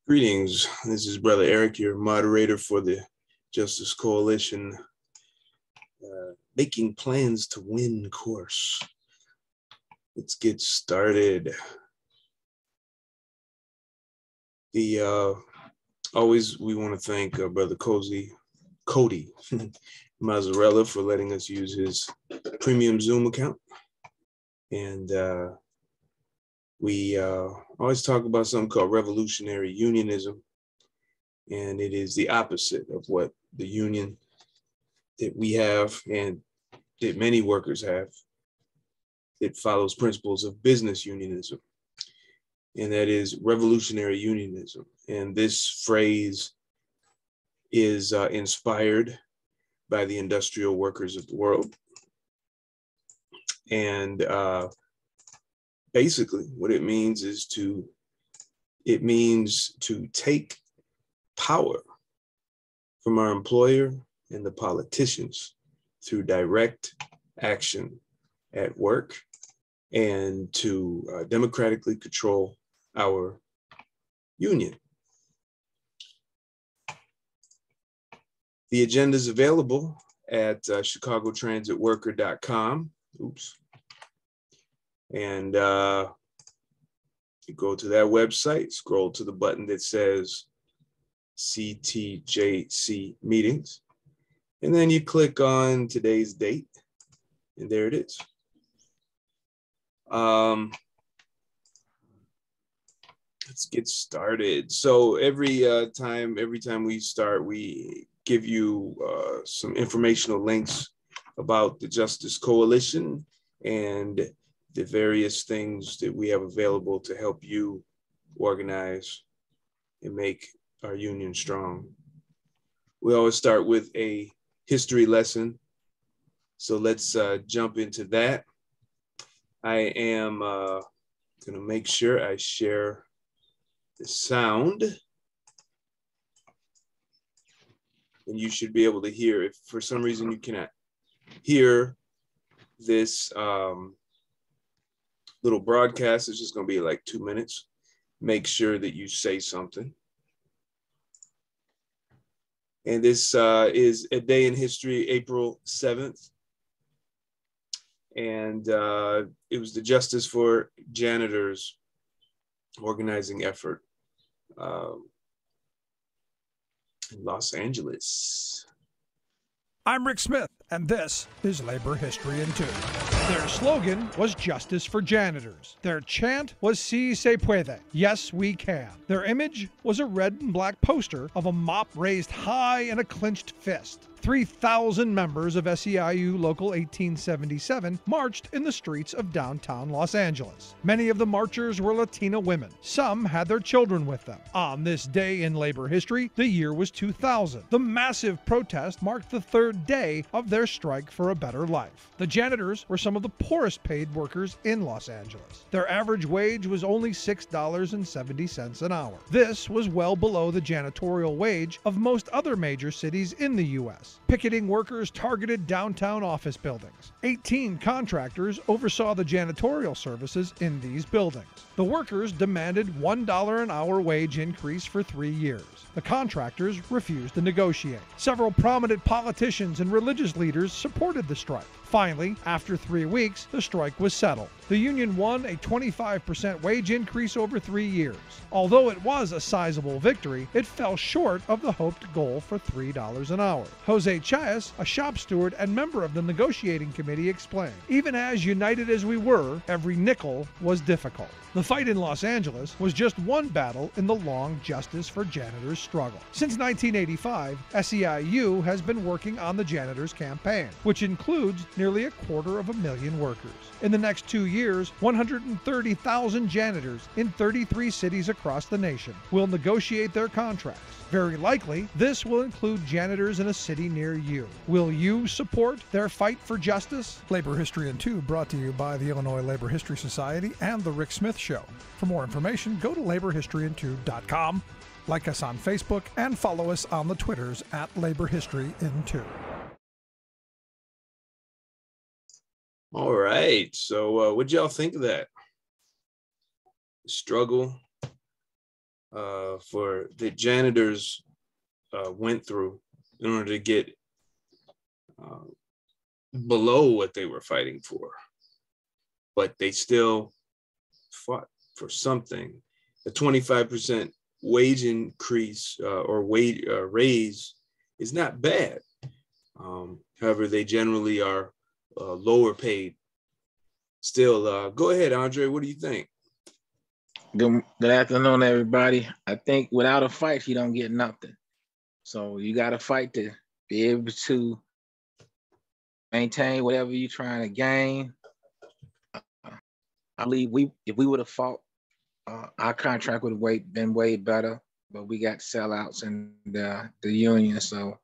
Greetings. This is Brother Eric, your moderator for the Justice Coalition, making plans to win course. Let's get started. Always we want to thank Brother Cody Mazzerella for letting us use his premium Zoom account. And we always talk about something called Revolutionary Unionism, and it is the opposite of what the union that we have and that many workers have. It follows principles of Business Unionism, and that is Revolutionary Unionism. And this phrase is inspired by the industrial workers of the world. And basically what it means is to take power from our employer and the politicians through direct action at work, and to democratically control our union. The agenda is available at chicagotransitworker.com. Oops. And you go to that website, scroll to the button that says CTJC meetings, and then you click on today's date, and there it is. Let's get started. So every time we start, we give you some informational links about the Justice Coalition and the various things that we have available to help you organize and make our union strong. We always start with a history lesson. So let's jump into that. I am gonna make sure I share the sound. And you should be able to hear. If for some reason you cannot hear this little broadcast, it's just gonna be like 2 minutes. Make sure that you say something. And this is a day in history, April 7th. And it was the Justice for Janitors organizing effort in Los Angeles. I'm Rick Smith, and this is Labor History in 2. Their slogan was Justice for Janitors. Their chant was Si se puede, yes we can. Their image was a red and black poster of a mop raised high and a clenched fist. 3,000 members of SEIU Local 1877 marched in the streets of downtown Los Angeles. Many of the marchers were Latina women. Some had their children with them. On this day in labor history, the year was 2000. The massive protest marked the third day of their strike for a better life. The janitors were some of the poorest paid workers in Los Angeles. Their average wage was only $6.70 an hour. This was well below the janitorial wage of most other major cities in the U.S. Picketing workers targeted downtown office buildings. 18 contractors oversaw the janitorial services in these buildings. The workers demanded $1 an hour wage increase for 3 years. The contractors refused to negotiate. Several prominent politicians and religious leaders supported the strike. Finally, after 3 weeks, the strike was settled. The union won a 25% wage increase over 3 years. Although it was a sizable victory, it fell short of the hoped goal for $3 an hour. Jose Chayas, a shop steward and member of the negotiating committee, explained, "Even as united as we were, every nickel was difficult." The fight in Los Angeles was just one battle in the long Justice for Janitors struggle. Since 1985, SEIU has been working on the janitors campaign, which includes nearly 250,000 workers. In the next 2 years, 130,000 janitors in 33 cities across the nation will negotiate their contracts. Very likely, this will include janitors in a city near you. Will you support their fight for justice? Labor History in 2 brought to you by the Illinois Labor History Society and The Rick Smith Show. For more information, go to laborhistoryin2.com, like us on Facebook, and follow us on the Twitters at Labor History in 2. All right, so what'd y'all think of that? Struggle for the janitors went through in order to get below what they were fighting for. But they still fought for something. A 25% wage increase or wage raise is not bad. However, they generally are lower paid. Still, go ahead, Andre. What do you think? Good afternoon, everybody. I think without a fight, you don't get nothing. So you got to fight to be able to maintain whatever you're trying to gain. I believe if we would have fought, our contract would have been way better, but we got sellouts in the union. So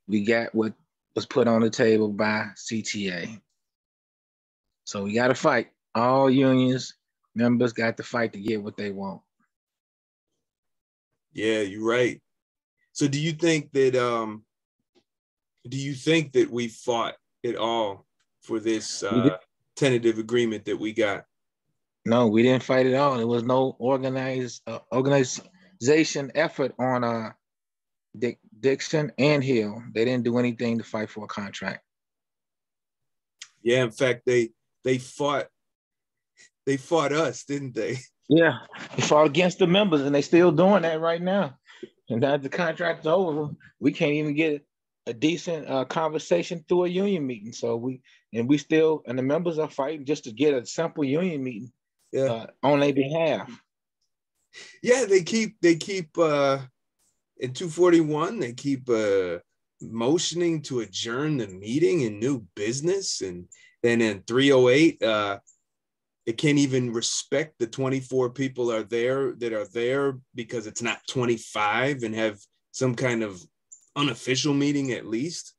we got what was put on the table by CTA. So we got to fight. All unions members got to fight to get what they want. Yeah, you're right. So do you think that we fought at all for this tentative agreement that we got? No, we didn't fight at all. There was no organization effort on Dixon and Hill. They didn't do anything to fight for a contract. Yeah, in fact, they fought us, didn't they? Yeah, they fought against the members, and they still doing that right now. And now the contract's over, we can't even get a decent conversation through a union meeting. So the members are fighting just to get a simple union meeting on their behalf. Yeah, they keep in 241, they keep motioning to adjourn the meeting in new business, and then in 308, it can't even respect the 24 people that are there because it's not 25 and have some kind of unofficial meeting at least.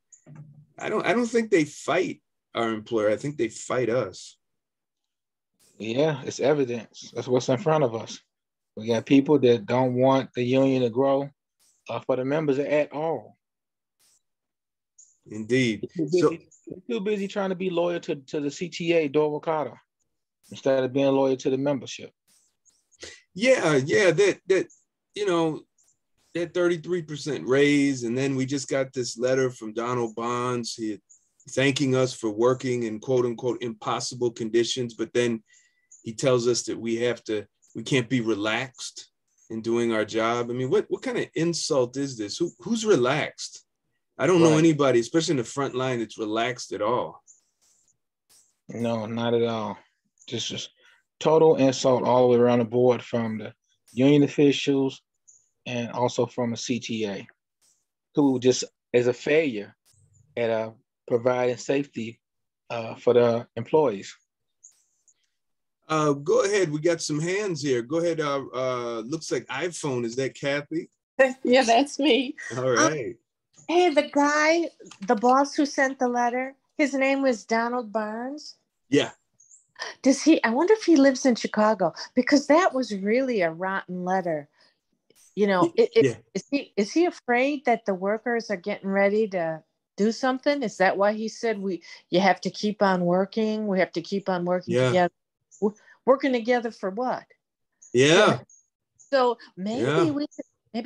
I don't think they fight our employer. I think they fight us. Yeah, it's evidence. That's what's in front of us. We got people that don't want the union to grow for the members at all. Indeed. They're too busy trying to be loyal to the CTA, Dorwakata, instead of being loyal to the membership. Yeah, that 33% raise, and then we just got this letter from Donald Bonds thanking us for working in quote unquote impossible conditions, but then he tells us that we can't be relaxed in doing our job. I mean, what kind of insult is this? Who's relaxed? I don't know anybody, especially in the front line, that's relaxed at all. No, not at all. Just total insult all the way around the board from the union officials and also from a CTA, who just is a failure at providing safety for the employees. Go ahead. We got some hands here. Go ahead. Looks like iPhone. Is that Kathy? Yeah, that's me. All right. Hey, the boss who sent the letter, his name was Donald Barnes. Yeah. I wonder if he lives in Chicago, because that was really a rotten letter. Is he afraid that the workers are getting ready to do something? Is that why he said you have to keep on working? We have to keep on working together. Working together for what? Yeah. So maybe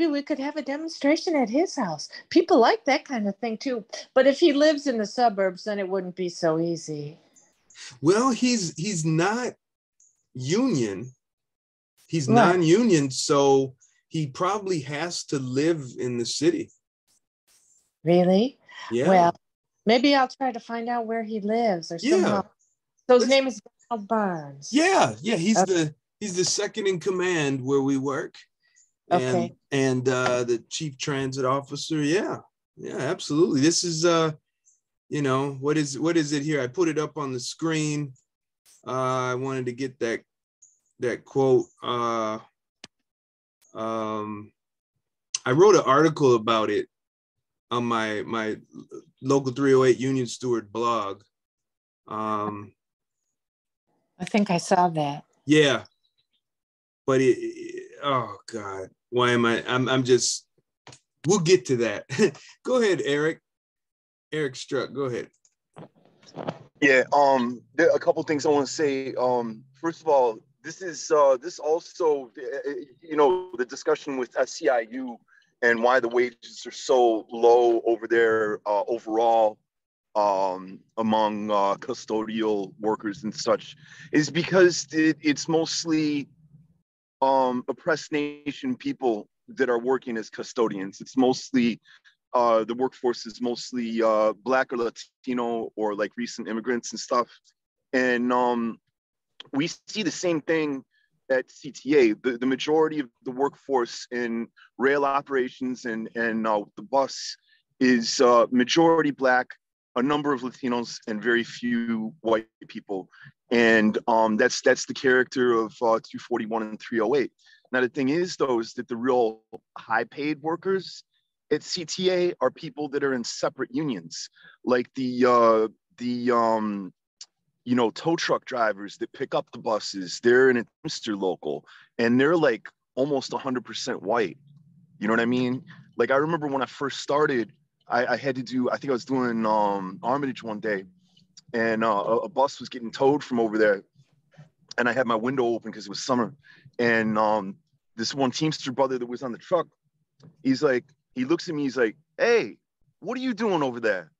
we could have a demonstration at his house. People like that kind of thing too. But if he lives in the suburbs, then it wouldn't be so easy. Well, he's not union. He's non-union, so he probably has to live in the city. Really? Yeah. Well, maybe I'll try to find out where he lives or somehow. So his name is Donald Barnes. Yeah. He's the second in command where we work. And the chief transit officer. Yeah, absolutely. This is what is it here? I put it up on the screen. I wanted to get that quote. I wrote an article about it on my local 308 Union Steward blog. I think I saw that. Yeah, but oh God, why am I'm just, we'll get to that. Go ahead, Eric Struck, go ahead. Yeah, there are a couple things I want to say. First of all, this also, the discussion with SEIU and why the wages are so low over there overall among custodial workers and such is because it's mostly oppressed nation people that are working as custodians. It's mostly the workforce is mostly Black or Latino or like recent immigrants and stuff. And we see the same thing at CTA. The majority of the workforce in rail operations and the bus is majority Black, a number of Latinos, and very few white people. And that's the character of 241 and 308. Now, the thing is, though, is that the real high-paid workers at CTA are people that are in separate unions, like the tow truck drivers that pick up the buses. They're in a Teamster Local, and they're like almost 100% white. You know what I mean? Like, I remember when I first started, I had to do, I think I was doing Armitage one day, and a bus was getting towed from over there, and I had my window open because it was summer. And this one Teamster brother that was on the truck, he looks at me, he's like, "Hey, what are you doing over there?"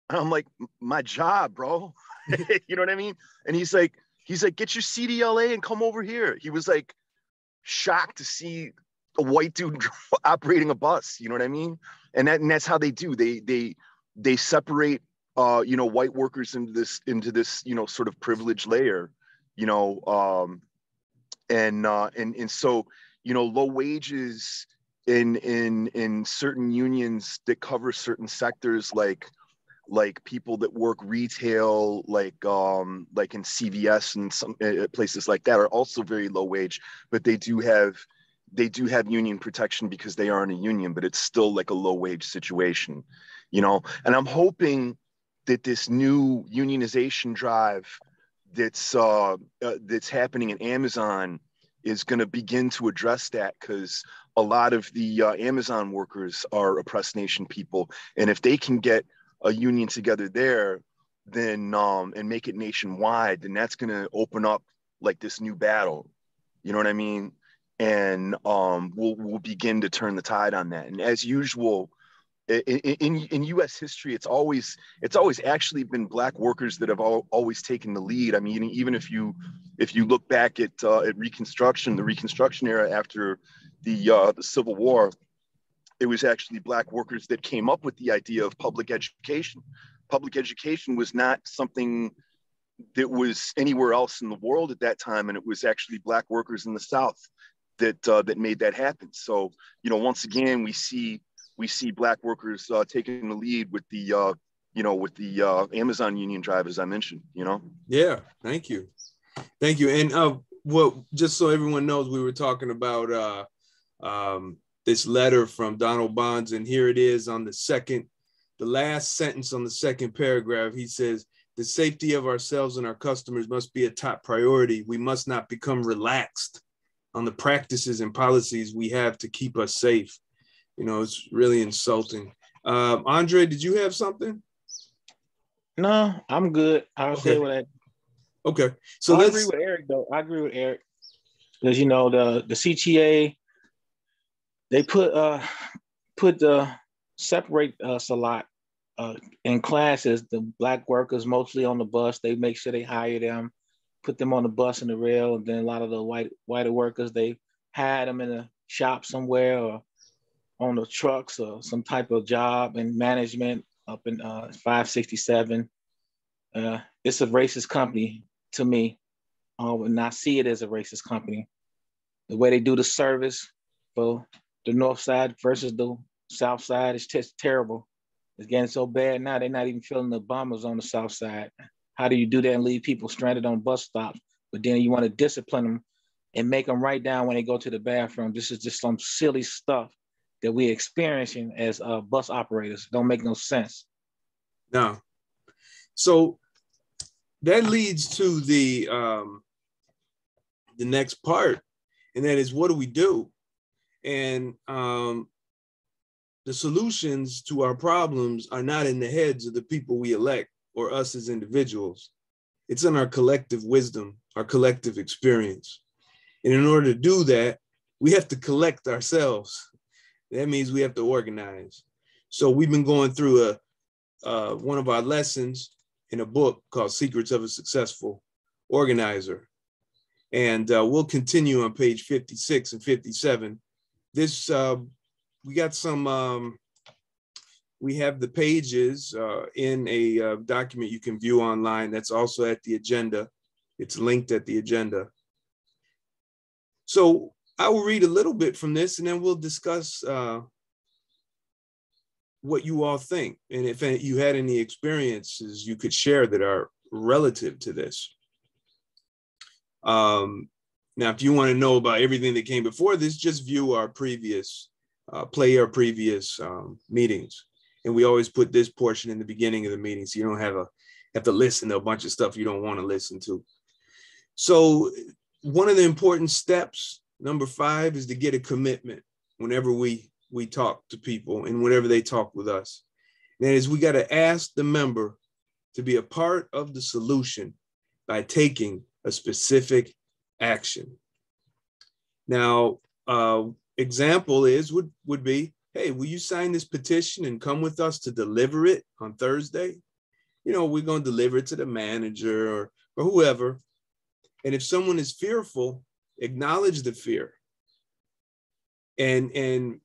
And I'm like, "My job, bro." You know what I mean? And he's like, "Get your CDLA and come over here." He was like shocked to see a white dude operating a bus. You know what I mean? And that's how they do. They separate white workers into this sort of privileged layer, and so low wages in certain unions that cover certain sectors, like people that work retail, like in CVS and some places like that, are also very low wage, but they do have union protection because they aren't a union, but it's still like a low wage situation, and I'm hoping that this new unionization drive that's happening in Amazon is going to begin to address that, because a lot of the Amazon workers are oppressed nation people, and if they can get a union together there, then and make it nationwide, then that's going to open up like this new battle. You know what I mean? And we'll begin to turn the tide on that. And as usual, in U.S. history, it's always actually been Black workers that have always taken the lead. I mean, even if you look back at Reconstruction, the Reconstruction era after the Civil War, it was actually Black workers that came up with the idea of public education. Public education was not something that was anywhere else in the world at that time, and it was actually Black workers in the South that made that happen. So, once again, we see Black workers taking the lead with the Amazon union drive, as I mentioned. Yeah, thank you. And just so everyone knows, we were talking about this letter from Donald Bonds, and here it is on the last sentence on the second paragraph. He says, "The safety of ourselves and our customers must be a top priority. We must not become relaxed on the practices and policies we have to keep us safe." It's really insulting. Andre, did you have something? No, I'm good. I'll say what I. Okay, so I agree with Eric, though. I agree with Eric, because the CTA, they separate us a lot in classes. The Black workers mostly on the bus. They make sure they hire them, put them on the bus and the rail, and then a lot of the whiter workers, they hire them in a shop somewhere or on the trucks or some type of job in management up in 567. It's a racist company to me. I would not see it as a racist company. The way they do the service for the North Side versus the South Side is just terrible. It's getting so bad now, they're not even filling the bombers on the South Side. How do you do that and leave people stranded on bus stops? But then you want to discipline them and make them write down when they go to the bathroom. This is just some silly stuff that we're experiencing as bus operators. Don't make no sense. No. So that leads to the next part, and that is, what do we do? And the solutions to our problems are not in the heads of the people we elect or us as individuals. It's in our collective wisdom, our collective experience. And in order to do that, we have to collect ourselves. That means we have to organize. So we've been going through one of our lessons in a book called Secrets of a Successful Organizer. And we'll continue on page 56 and 57. This, we got some, we have the pages in a document you can view online that's also at the agenda. It's linked at the agenda. So I will read a little bit from this and then we'll discuss what you all think. And if you had any experiences you could share that are relative to this. Now, if you want to know about everything that came before this, just view our previous, play our previous meetings. And we always put this portion in the beginning of the meeting, so you don't have to listen to a bunch of stuff you don't want to listen to. So one of the important steps, number 5, is to get a commitment whenever we talk to people and whenever they talk with us. And that is, we got to ask the member to be a part of the solution by taking a specific action. Now, example would be, hey, will you sign this petition and come with us to deliver it on Thursday? You know, we're going to deliver it to the manager or whoever. And if someone is fearful, acknowledge the fear and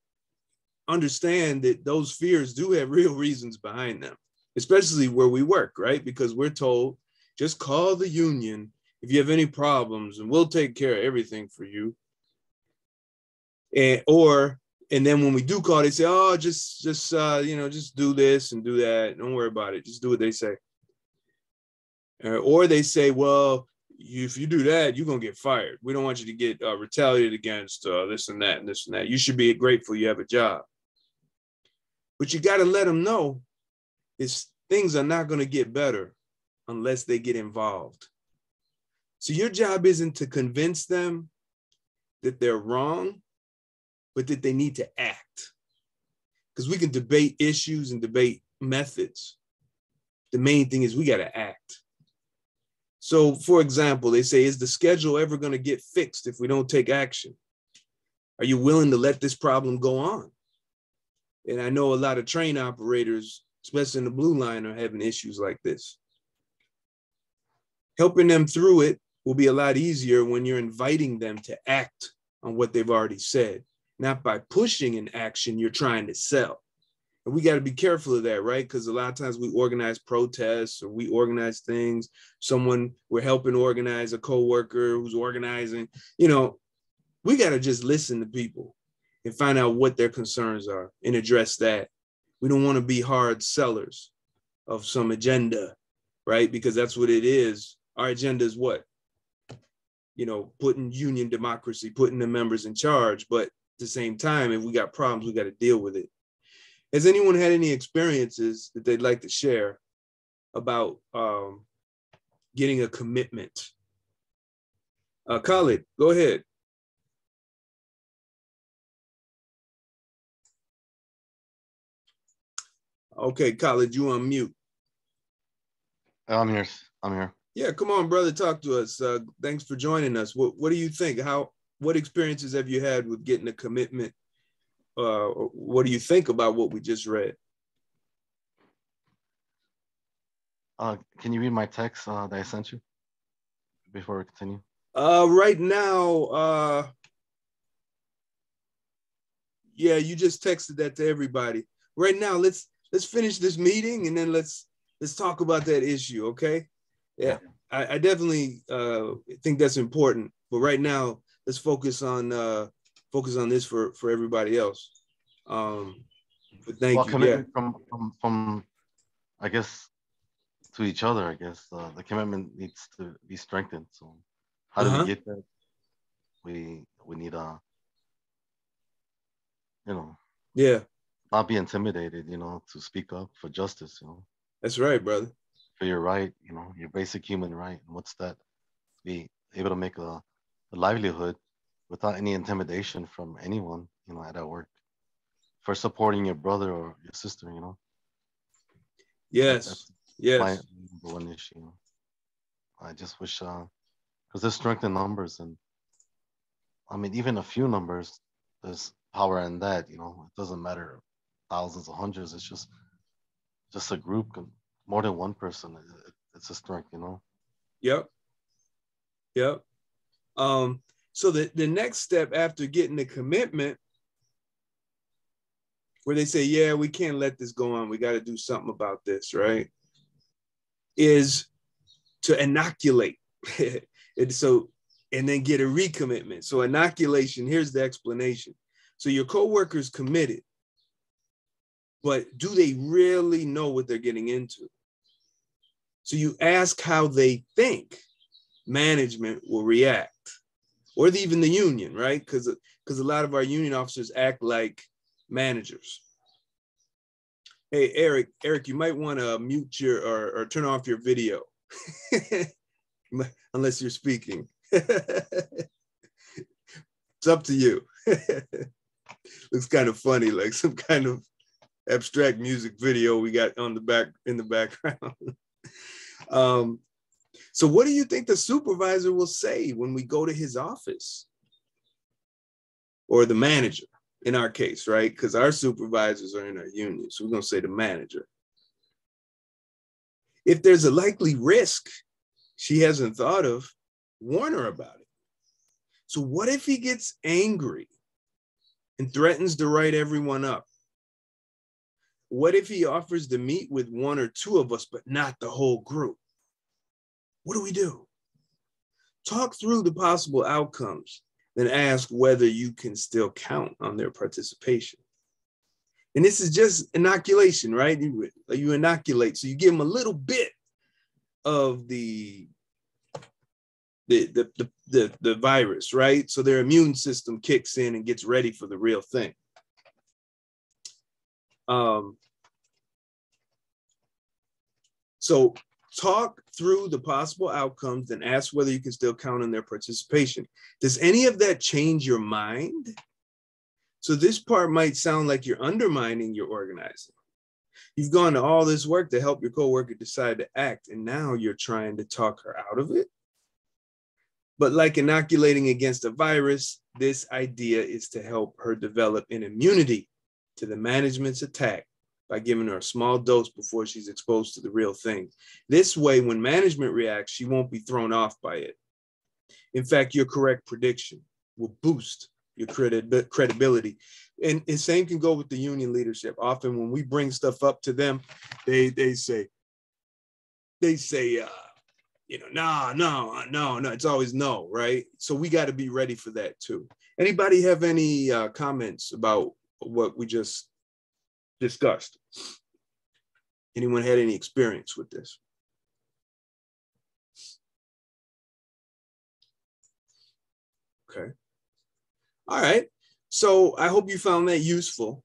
understand that those fears do have real reasons behind them, especially where we work, right? Because we're told, just call the union if you have any problems and we'll take care of everything for you. And then when we do call, they say, oh, just do this and do that. Don't worry about it. Just do what they say. Or they say, well, if you do that, you're going to get fired. We don't want you to get retaliated against this and that and this and that. You should be grateful you have a job. But you got to let them know is things are not going to get better unless they get involved. So your job isn't to convince them that they're wrong, but that they need to act. Because we can debate issues and debate methods. The main thing is we got to act. So, for example, they say, is the schedule ever going to get fixed if we don't take action? Are you willing to let this problem go on? And I know a lot of train operators, especially in the Blue Line, are having issues like this. Helping them through it will be a lot easier when you're inviting them to act on what they've already said, not by pushing an action you're trying to sell. And we got to be careful of that, right? Because a lot of times we organize protests or we organize things. We're helping organize a coworker who's organizing. You know, we got to just listen to people and find out what their concerns are and address that. We don't want to be hard sellers of some agenda, right? Because that's what it is. Our agenda is what? You know, putting union democracy, putting the members in charge. But at the same time, if we got problems, we got to deal with it. Has anyone had any experiences that they'd like to share about getting a commitment? Khalid, go ahead. Okay, Khalid, you on mute. I'm here. Yeah, come on, brother, talk to us. Thanks for joining us. What do you think? What experiences have you had with getting a commitment? What do you think about what we just read? Can you read my text that I sent you before we continue? Right now, yeah, you just texted that to everybody. Right now, let's finish this meeting and then let's talk about that issue, okay? Yeah. I definitely think that's important. But right now, let's focus on this for everybody else. But thank you. Commitment from I guess to each other. I guess the commitment needs to be strengthened. So how do we get that? We need not be intimidated. To speak up for justice. That's right, brother. For your right, your basic human right. And what's that? Be able to make a livelihood without any intimidation from anyone, at our work. For supporting your brother or your sister, Yes. Yes. My number one issue. I just wish, because there's strength in numbers, and I mean, even a few numbers, there's power in that. You know, it doesn't matter thousands or hundreds. It's just a group, more than one person. It's a strength, you know. Yep. Yep. So the next step after getting the commitment, where they say, yeah, we can't let this go on, we got to do something about this, right, is to inoculate. And then get a recommitment. So inoculation, here's the explanation. So your coworker's committed, but do they really know what they're getting into? So you ask how they think management will react, or even the union, right? Because a lot of our union officers act like managers. Hey, Eric, you might want to mute your or turn off your video, unless you're speaking. It's up to you. Looks kind of funny, like some kind of abstract music video we got on in the background. So what do you think the supervisor will say when we go to his office? Or the manager, in our case, right? Because our supervisors are in our union, so we're going to say the manager. If there's a likely risk she hasn't thought of, warn her about it. So what if he gets angry and threatens to write everyone up? What if he offers to meet with one or two of us, but not the whole group? What do we do? Talk through the possible outcomes, then ask whether you can still count on their participation. And this is just inoculation, right? You inoculate, so you give them a little bit of the virus, right? So their immune system kicks in and gets ready for the real thing. So talk through the possible outcomes and ask whether you can still count on their participation. Does any of that change your mind? So this part might sound like you're undermining your organizing. You've gone to all this work to help your coworker decide to act, and now you're trying to talk her out of it. But like inoculating against a virus, this idea is to help her develop an immunity to the management's attack by giving her a small dose before she's exposed to the real thing. This way, when management reacts, she won't be thrown off by it. In fact, your correct prediction will boost your credibility. And the same can go with the union leadership. Often when we bring stuff up to them, they say, no, it's always no, right? So we got to be ready for that too. Anybody have any comments about what we just discussed? Anyone had any experience with this? Okay. All right. So I hope you found that useful.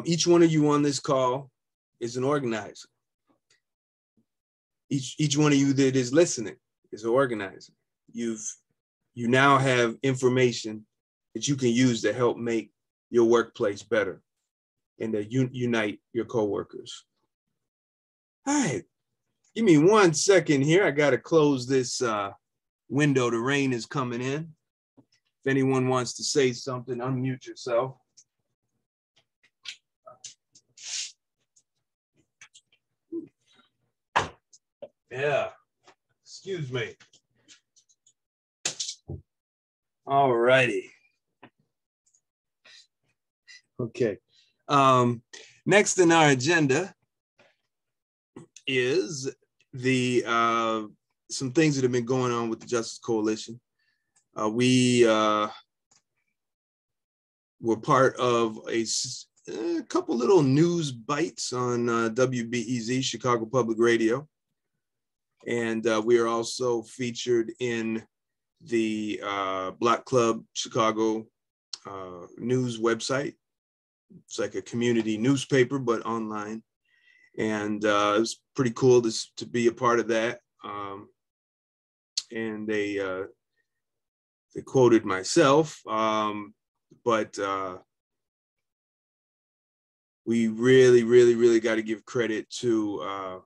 Each one of you on this call is an organizer. Each one of you that is listening is an organizer. You now have information that you can use to help make your workplace better and to unite your coworkers. All right, give me 1 second here. I got to close this window. The rain is coming in. If anyone wants to say something, unmute yourself. Yeah, excuse me. All righty. Okay. Next in our agenda is the some things that have been going on with the Justice Coalition. We were part of a couple little news bites on WBEZ, Chicago Public Radio. And we are also featured in the Block Club Chicago news website. It's like a community newspaper, but online. And it was pretty cool to be a part of that. And they quoted myself, but we really got to give credit to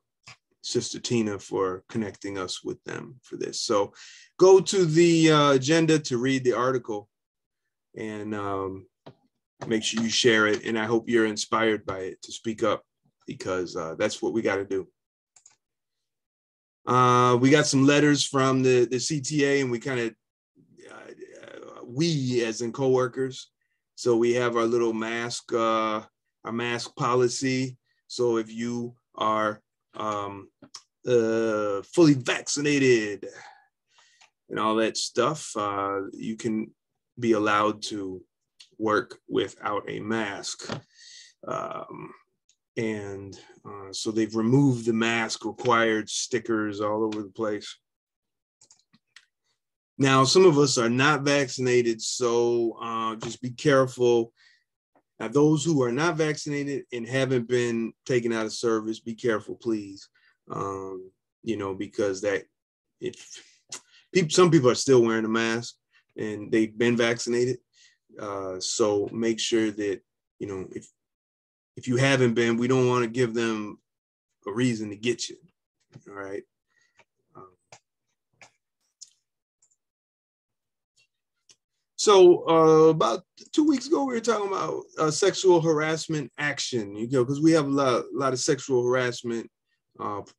Sister Tina for connecting us with them for this. So go to the agenda to read the article, and make sure you share it. And I hope you're inspired by it to speak up, because that's what we got to do. We got some letters from the CTA, and we kind of, we as in coworkers. So we have our little mask, our mask policy. So if you are fully vaccinated and all that stuff, you can be allowed to work without a mask. So they've removed the mask required stickers all over the place. Now, some of us are not vaccinated, so just be careful. Now, those who are not vaccinated and haven't been taken out of service, be careful, please. Because some people are still wearing a mask and they've been vaccinated. So make sure that, if you haven't been, we don't want to give them a reason to get you. All right. So about 2 weeks ago, we were talking about sexual harassment action, because we have a lot of sexual harassment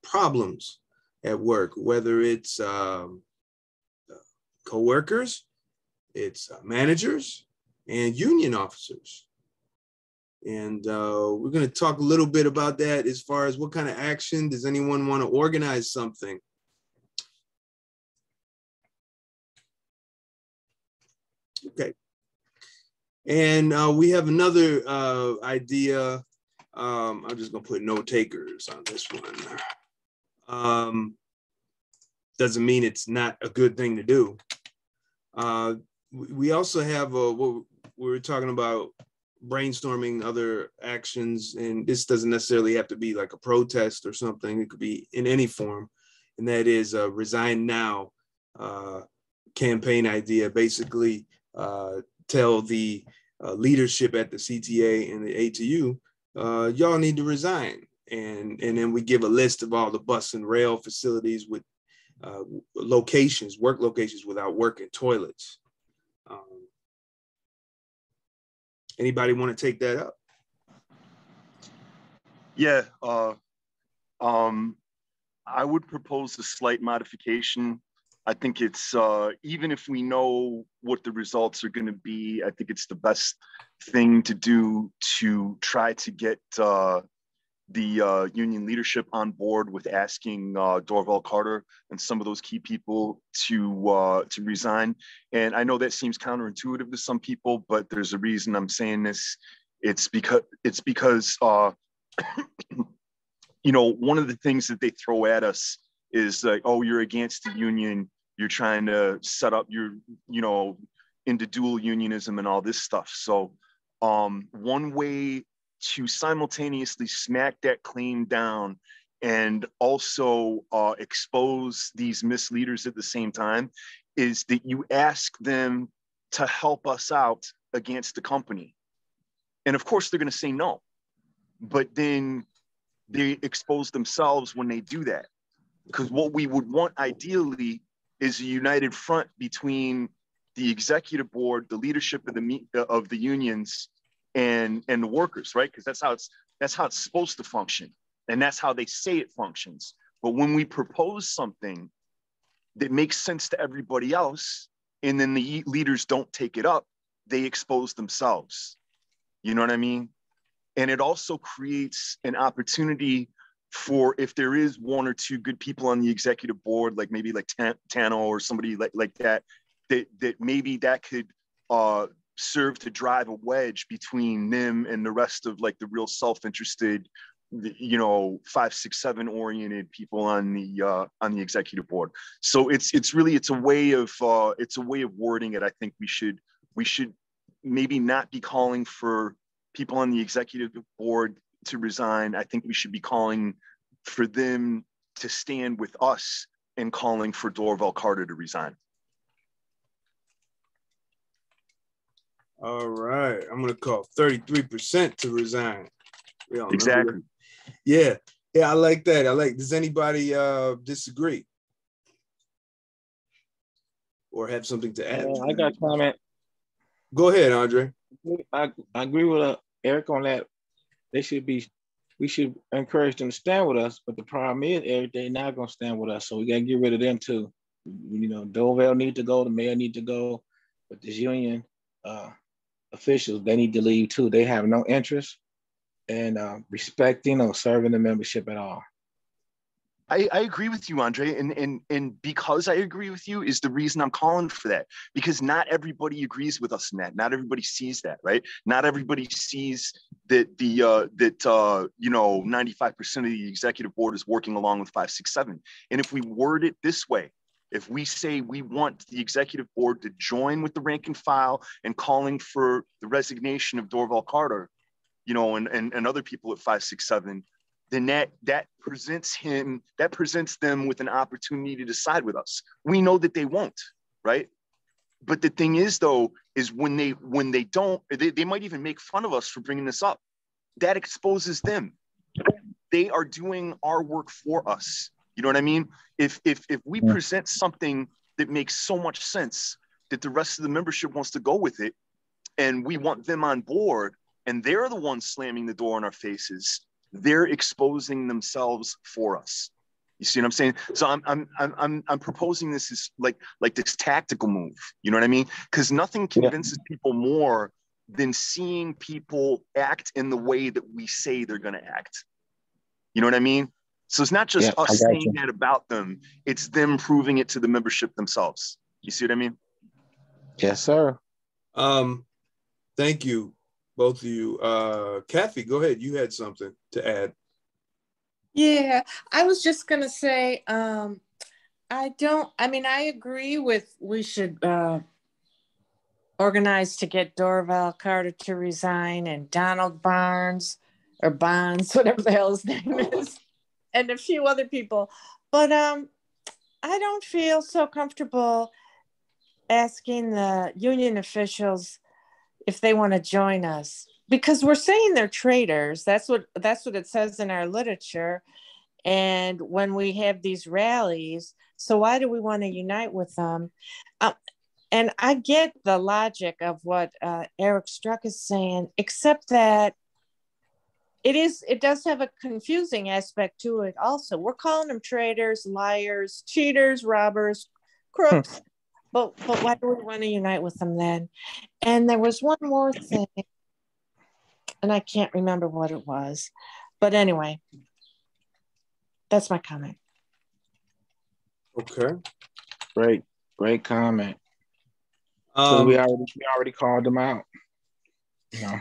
problems at work, whether it's coworkers, it's managers, and union officers. And we're going to talk a little bit about that as far as what kind of action. Does anyone want to organize something? Okay. And we have another idea. I'm just going to put no takers on this one. Doesn't mean it's not a good thing to do. We also have what we were talking about, brainstorming other actions, and this doesn't necessarily have to be like a protest or something. It could be in any form, and that is a resign now campaign idea. Basically, tell the leadership at the CTA and the ATU, y'all need to resign, and then we give a list of all the bus and rail facilities with work locations without working toilets. Anybody want to take that up? Yeah, I would propose a slight modification. I think it's, even if we know what the results are going to be, I think it's the best thing to do to try to get the union leadership on board with asking Dorval Carter and some of those key people to resign. And I know that seems counterintuitive to some people, but there's a reason I'm saying this. It's because one of the things that they throw at us is like, oh, you're against the union, you're trying to set up your, into dual unionism and all this stuff. So one way to simultaneously smack that claim down and also expose these misleaders at the same time is that you ask them to help us out against the company. And of course, they're going to say no, but then they expose themselves when they do that. Because what we would want ideally is a united front between the executive board, the leadership of the unions, and the workers, right? Because that's how it's supposed to function, and that's how they say it functions. But when we propose something that makes sense to everybody else, and then the leaders don't take it up, they expose themselves. You know what I mean? And it also creates an opportunity for, if there is one or two good people on the executive board, like maybe like Tano or somebody like that maybe that could serve to drive a wedge between them and the rest of like the real self-interested, 5, 6, 7 oriented people on the executive board. So it's a way of wording it. I think we should maybe not be calling for people on the executive board to resign. I think we should be calling for them to stand with us and calling for Dorval Carter to resign. All right, I'm gonna call 33% to resign. Exactly. Yeah, Yeah, I like that. Does anybody disagree or have something to add? I got a comment. Go ahead, Andre. I agree with Eric on that. We should encourage them to stand with us, but the problem is, Eric, they're not going to stand with us, so we got to get rid of them too. You know, Dovell need to go, the mayor need to go, but this union officials, they need to leave too. They have no interest in respecting or serving the membership at all. I agree with you, Andre, and because I agree with you is the reason I'm calling for that, because not everybody agrees with us in that. Not everybody sees that, right? Not everybody sees that 95% of the executive board is working along with 567. And if we word it this way, if we say we want the executive board to join with the rank and file and calling for the resignation of Dorval Carter, and other people at 567, then that presents them with an opportunity to decide with us. We know that they won't, right? But the thing is, though, is when they don't, they might even make fun of us for bringing this up. That exposes them. They are doing our work for us. You know what I mean? If we present something that makes so much sense that the rest of the membership wants to go with it, and we want them on board, and they're the ones slamming the door in our faces, they're exposing themselves for us. You see what I'm saying? So I'm proposing this as like this tactical move. You know what I mean? Because nothing convinces people more than seeing people act in the way that we say they're going to act. You know what I mean? So it's not just us saying that about them; it's them proving it to the membership themselves. You see what I mean? Yes, sir. Thank you, both of you. Kathy, go ahead. You had something to add. Yeah, I was just going to say, I agree with we should organize to get Dorval Carter to resign and Donald Barnes or Bonds, whatever the hell his name is, and a few other people. But I don't feel so comfortable asking the union officials if they want to join us, because we're saying they're traitors. That's what it says in our literature. And when we have these rallies, so why do we want to unite with them? And I get the logic of what Eric Struck is saying, except that it does have a confusing aspect to it also. We're calling them traitors, liars, cheaters, robbers, crooks. But why do we want to unite with them then? And there was one more thing, and I can't remember what it was. But anyway, that's my comment. Okay. Great comment. We already called them out. You know.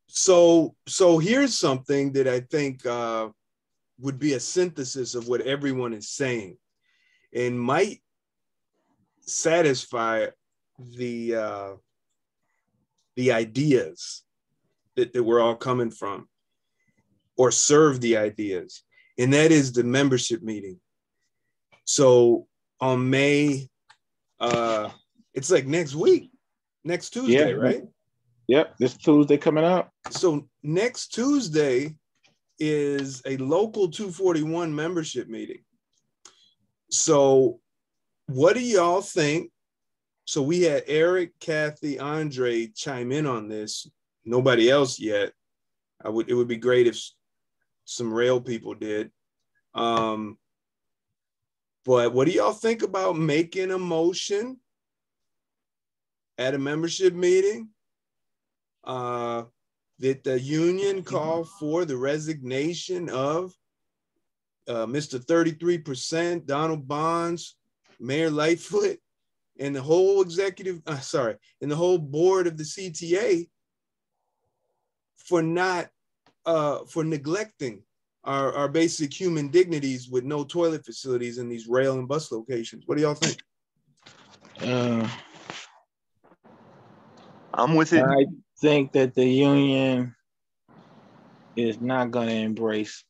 So here's something that I think would be a synthesis of what everyone is saying, and might satisfy the ideas that we're all coming from, or serve the ideas, and that is the membership meeting. So on May, it's like next week, next Tuesday, right? Yep, this Tuesday coming up. So next Tuesday is a local 241 membership meeting. So what do y'all think? So we had Eric, Kathy, Andre chime in on this. Nobody else yet. It would be great if some rail people did. But what do y'all think about making a motion at a membership meeting that the union call for the resignation of Mr. 33%, Donald Bonds, Mayor Lightfoot, and the whole and the whole board of the CTA for neglecting our basic human dignities with no toilet facilities in these rail and bus locations? What do y'all think? I'm with it. I think that the union is not going to embrace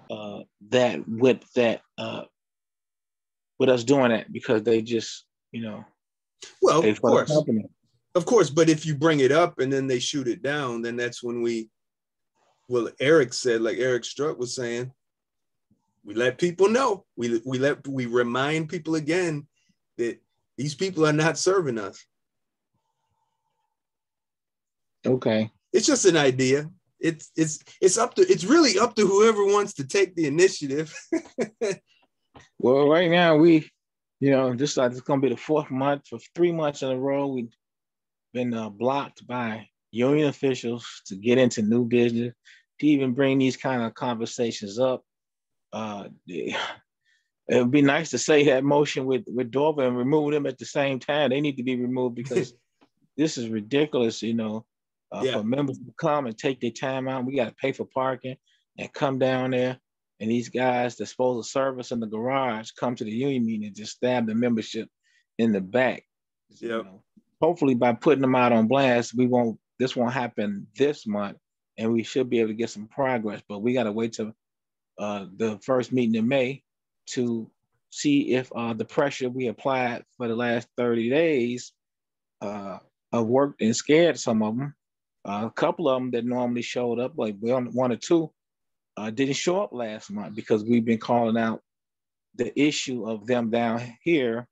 that with us doing that, because they just, well, of course, but if you bring it up and then they shoot it down, then that's when Eric said, like Eric Struck was saying, we let people know. We remind people again that these people are not serving us. Okay. It's just an idea. It's really up to whoever wants to take the initiative. Well, right now this is going to be the fourth month. For 3 months in a row, we've been blocked by union officials to get into new business, to even bring these kind of conversations up. It would be nice to say that motion with Dorva and remove them at the same time. They need to be removed because this is ridiculous, for members to come and take their time out. We got to pay for parking and come down there. And these guys that's supposed to serve us in the garage come to the union meeting and just stab the membership in the back. Yep. Hopefully by putting them out on blast, this won't happen this month, and we should be able to get some progress. But we got to wait till the first meeting in May to see if the pressure we applied for the last 30 days have worked and scared some of them. A couple of them that normally showed up, like one or two, didn't show up last month because we've been calling out the issue of them down here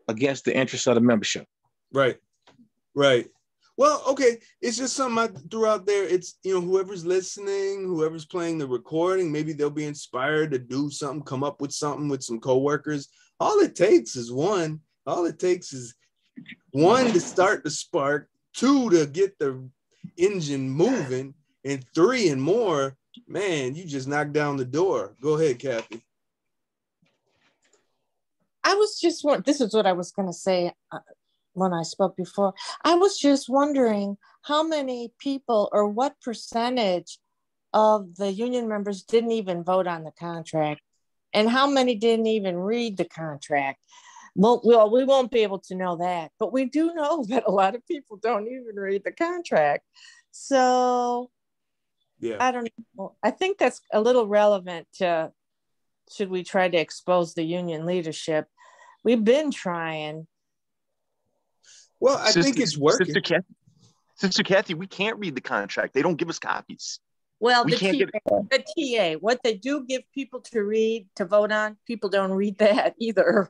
against the interests of the membership. Right. Well, okay. It's just something I threw out there. It's, whoever's listening, whoever's playing the recording, maybe they'll be inspired to do something, come up with something with some coworkers. All it takes is one. All it takes is one to start the spark, two to get the engine moving, and three and more. Man, you just knocked down the door. Go ahead, Kathy. This is what I was going to say when I spoke before. I was just wondering how many people or what percentage of the union members didn't even vote on the contract, and how many didn't even read the contract. Well, we won't be able to know that, but we do know that a lot of people don't even read the contract. So yeah, I don't know. I think that's a little relevant to, should we try to expose the union leadership? We've been trying. Well, I think it's working. Sister Kathy, we can't read the contract. They don't give us copies. Well, the TA, what they do give people to read, to vote on, people don't read that either.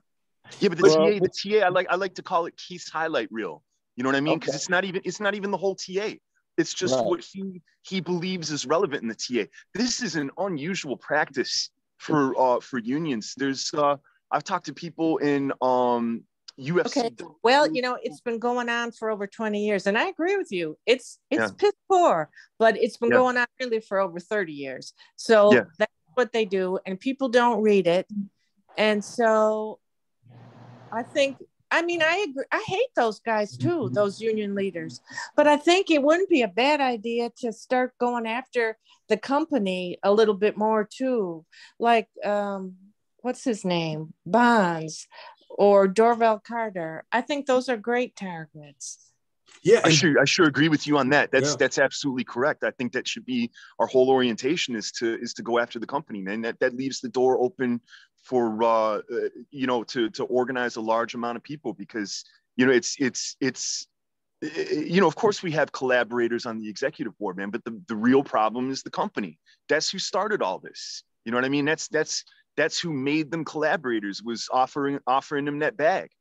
Yeah, but the TA, I like to call it Keith's highlight reel. You know what I mean? Because it's not even the whole TA. It's just what he believes is relevant in the TA. This is an unusual practice for unions. There's I've talked to people in UFC. Okay. Well, it's been going on for over 20 years, and I agree with you. It's piss poor, but it's been going on really for over 30 years. So that's what they do, and people don't read it. And so I agree. I hate those guys too, those union leaders, but I think it wouldn't be a bad idea to start going after the company a little bit more too. Like, what's his name? Bonds or Dorval Carter. I think those are great targets. Yeah, I sure agree with you on that. That's absolutely correct. I think that should be our whole orientation is to go after the company, man. That leaves the door open for to organize a large amount of people, because it's of course we have collaborators on the executive board, man, but the real problem is the company. That's who started all this. You know what I mean? That's who made them collaborators, was offering them that bag.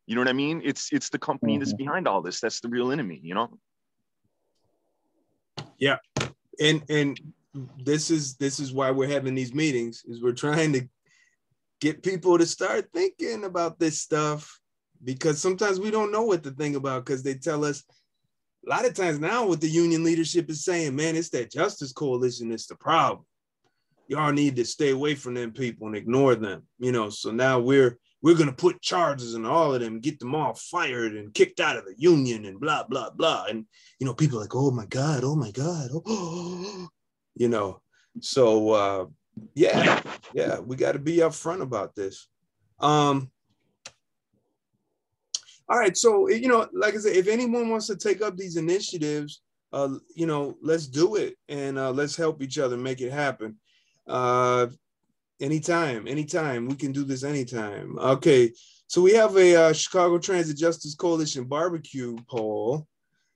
You know what I mean? It's the company that's behind all this. That's the real enemy, Yeah. And this is why we're having these meetings, is we're trying to get people to start thinking about this stuff, because sometimes we don't know what to think about, because they tell us a lot of times now what the union leadership is saying, man, it's that Justice Coalition that's the problem. Y'all need to stay away from them people and ignore them, so now we're going to put charges on all of them, get them all fired and kicked out of the union and blah, blah, blah. And, people are like, oh my God. Oh. So we got to be upfront about this. All right. So, like I said, if anyone wants to take up these initiatives, let's do it, and let's help each other make it happen. Anytime we can do this anytime. Okay, so we have a Chicago Transit Justice Coalition barbecue poll,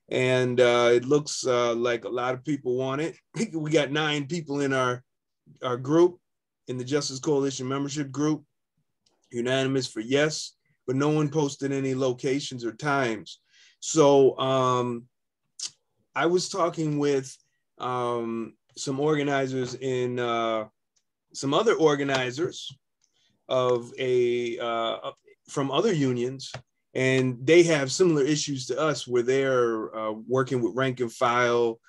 and it looks like a lot of people want it. We got 9 people in our group, in the Justice Coalition membership group, unanimous for yes, but no one posted any locations or times. So I was talking with some organizers in some other organizers of from other unions, and they have similar issues to us where they're working with rank and file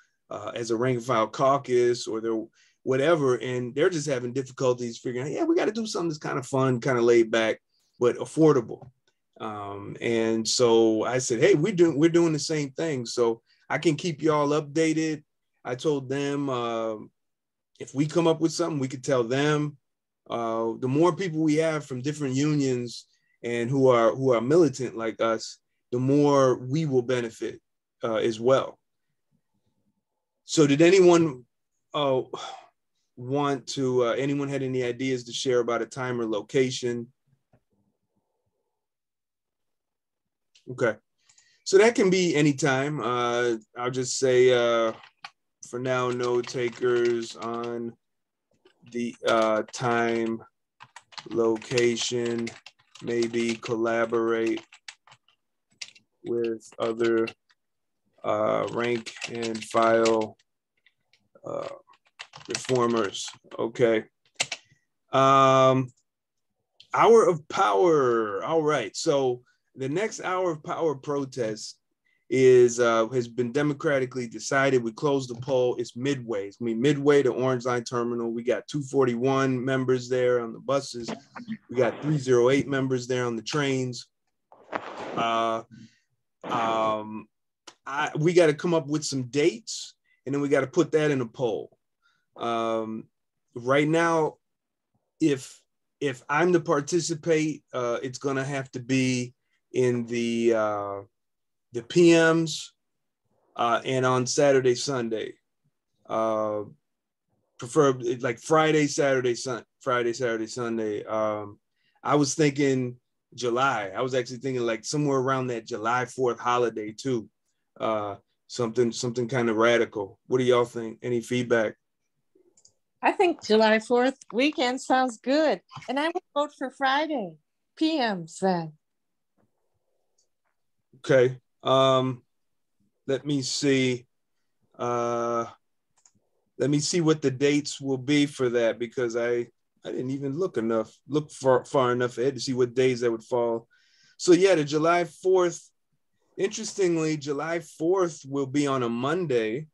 as a rank and file caucus, or they're whatever, and they're just having difficulties figuring out, yeah, we got to do something that's kind of fun, kind of laid back, but affordable. And so I said, hey, we're doing the same thing, so I can keep y'all updated. I told them if we come up with something, we could tell them. The more people we have from different unions and who are militant like us, the more we will benefit as well. So did anyone want to, anyone had any ideas to share about a time or location? Okay, so that can be anytime. I'll just say for now, no takers on the time, location, maybe collaborate with other rank and file reformers. Okay. Hour of power. All right. So the next hour of power protest is has been democratically decided. We closed the poll. It's midway. It's midway to Orange Line Terminal. We got 241 members there on the buses. We got 308 members there on the trains. We got to come up with some dates, and then we got to put that in a poll. Right now, if I'm to participate, it's going to have to be in the PMs and on Saturday, Sunday. Preferably like Friday, Saturday, Sunday. I was thinking July. I was actually thinking like somewhere around that July 4th holiday too. Something kind of radical. What do y'all think? Any feedback? I think July 4th weekend sounds good. And I would vote for Friday, PMs then. Okay. Let me see. Let me see what the dates will be for that, because I didn't even look far enough ahead to see what days that would fall. So yeah, the July 4th, interestingly, July 4th will be on a Monday.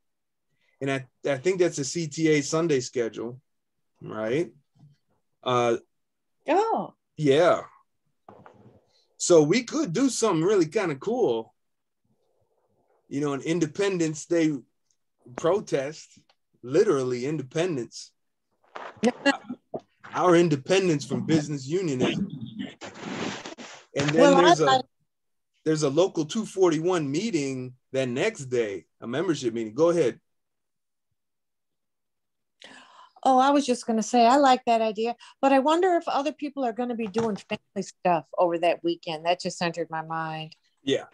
And I think that's a CTA Sunday schedule, right? Oh. Yeah. So we could do something really kind of cool. You know, an Independence Day protest, literally independence. Our independence from business unionism. And then there's a local 241 meeting that next day, a membership meeting. Go ahead. Oh, I was just going to say, I like that idea, but I wonder if other people are going to be doing family stuff over that weekend. That just entered my mind. Yeah.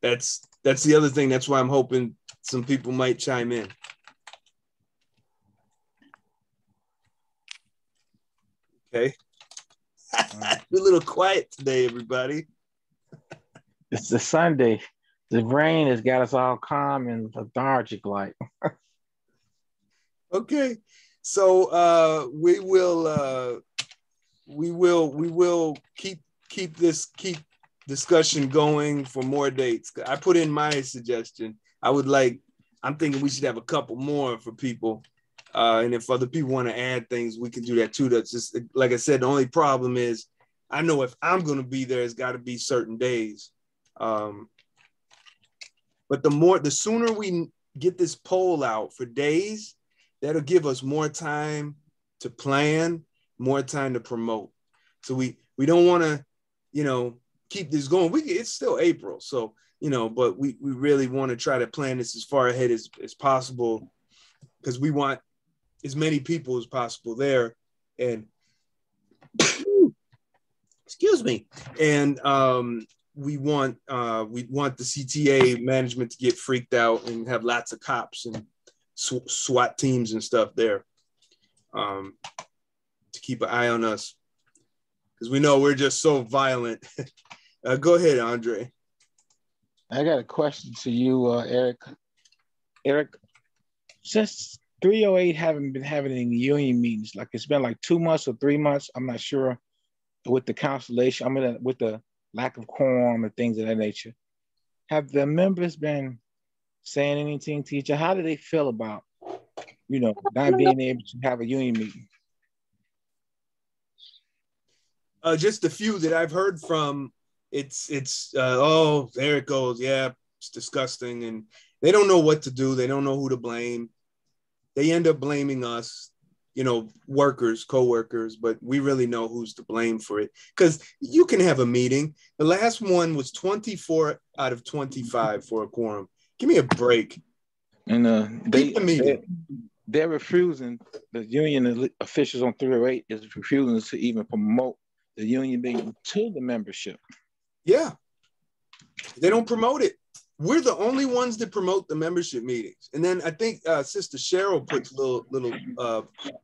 That's the other thing. That's why I'm hoping some people might chime in. Okay. We're a little quiet today, everybody. It's a Sunday. The rain has got us all calm and lethargic like. Okay, so we will keep discussion going for more dates. I put in my suggestion. I'm thinking we should have a couple more for people, and if other people want to add things, we can do that too. That's just like I said. The only problem is I know if I'm going to be there, it's got to be certain days. But the sooner we get this poll out for days, that'll give us more time to plan, more time to promote. So we don't want to, keep this going. It's still April, so but we really want to try to plan this as far ahead as possible, because we want as many people as possible there. And excuse me, and we want the CTA management to get freaked out and have lots of cops and SWAT teams and stuff there. to keep an eye on us, because we know we're just so violent. Go ahead, Andre. I got a question to you, Eric. Eric, since 308 haven't been having any union meetings, like it's been like 2 months or 3 months, I'm not sure, with the constellation, with the lack of quorum and things of that nature. Have the members been saying anything to each other? How do they feel about, not being able to have a union meeting? Just a few that I've heard from, oh, there it goes. Yeah, it's disgusting. And they don't know what to do. They don't know who to blame. They end up blaming us, workers, co-workers, but we really know who's to blame for it. Because you can have a meeting. The last one was 24 out of 25 for a quorum. Give me a break. And they're refusing, the union officials on 308 is refusing to even promote the union meeting to the membership. Yeah, they don't promote it. We're the only ones that promote the membership meetings. And then I think Sister Cheryl puts little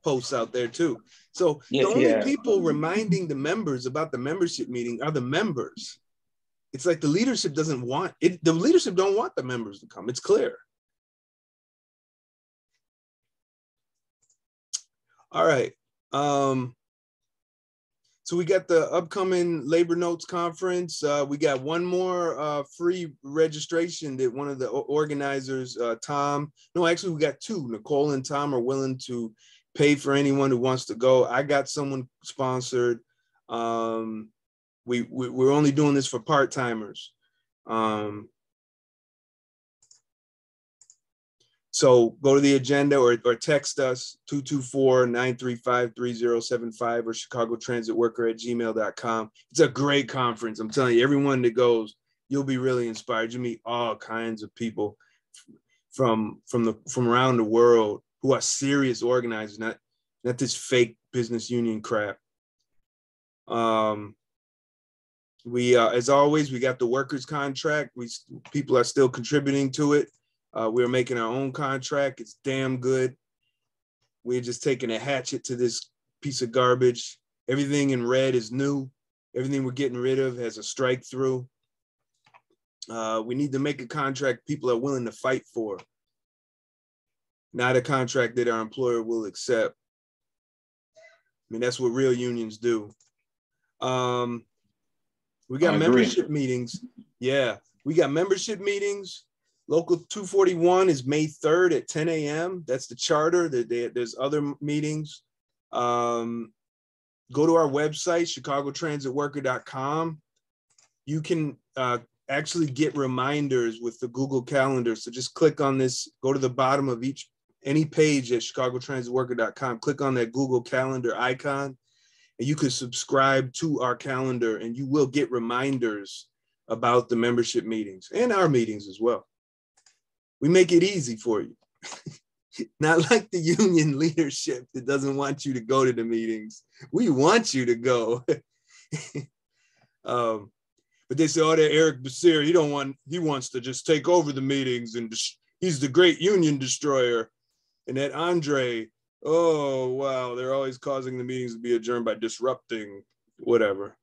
posts out there too. So the only people reminding the members about the membership meeting are the members. It's like the leadership doesn't want it. The leadership don't want the members to come. It's clear. All right. So we got the upcoming Labor Notes Conference. We got one more free registration that one of the organizers, Tom, no, actually we got two. Nicole and Tom are willing to pay for anyone who wants to go. I got someone sponsored. We're only doing this for part-timers. So go to the agenda or text us 224-935-3075 or chicagotransitworker@gmail.com. It's a great conference. I'm telling you, everyone that goes, you'll be really inspired. You meet all kinds of people from around the world who are serious organizers, not this fake business union crap. As always, we got the workers' contract. People are still contributing to it. We're making our own contract. It's damn good. We're just taking a hatchet to this piece of garbage. Everything in red is new. Everything we're getting rid of has a strike through. We need to make a contract people are willing to fight for, not a contract that our employer will accept. I mean, that's what real unions do. We got membership meetings. Yeah, we got membership meetings. Local 241 is May 3rd at 10 a.m. That's the charter. There's other meetings. Go to our website, chicagotransitworker.com. You can actually get reminders with the Google Calendar. So just click on this, go to the bottom of any page at chicagotransitworker.com, click on that Google Calendar icon, and you can subscribe to our calendar, and you will get reminders about the membership meetings and our meetings as well. We make it easy for you. Not like the union leadership that doesn't want you to go to the meetings. We want you to go. But they say, oh, that Eric Basir, he wants to just take over the meetings and he's the great union destroyer. And that Andre, oh, wow, they're always causing the meetings to be adjourned by disrupting whatever.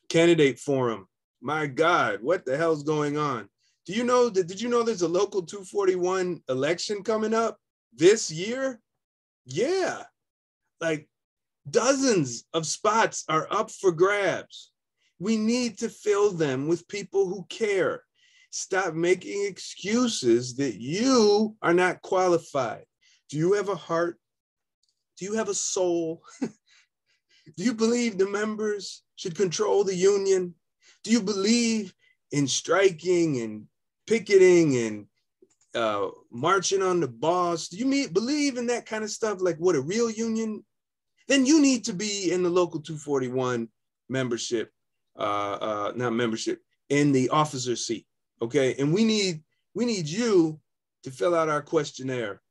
Candidate forum. My God, what the hell's going on? Did you know there's a local 241 election coming up this year? Yeah, like dozens of spots are up for grabs. We need to fill them with people who care. Stop making excuses that you are not qualified. Do you have a heart? Do you have a soul? Do you believe the members should control the union? Do you believe in striking and picketing and marching on the boss? Do you believe in that kind of stuff, like what a real union? Then you need to be in the local 241 membership, not membership, in the officer seat, okay? And we need you to fill out our questionnaire.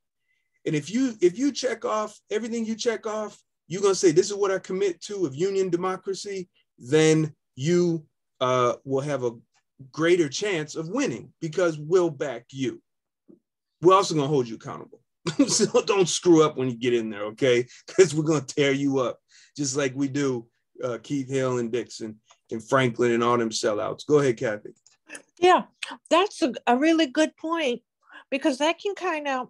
And if you check off everything you check off, you're gonna say, this is what I commit to of union democracy, then you will have a greater chance of winning because we'll back you. We're also gonna hold you accountable. So don't screw up when you get in there, okay? Because we're going to tear you up, just like we do Keith Hill and Dixon and Franklin and all them sellouts. Go ahead, Kathy. Yeah, that's a really good point, because that can kind of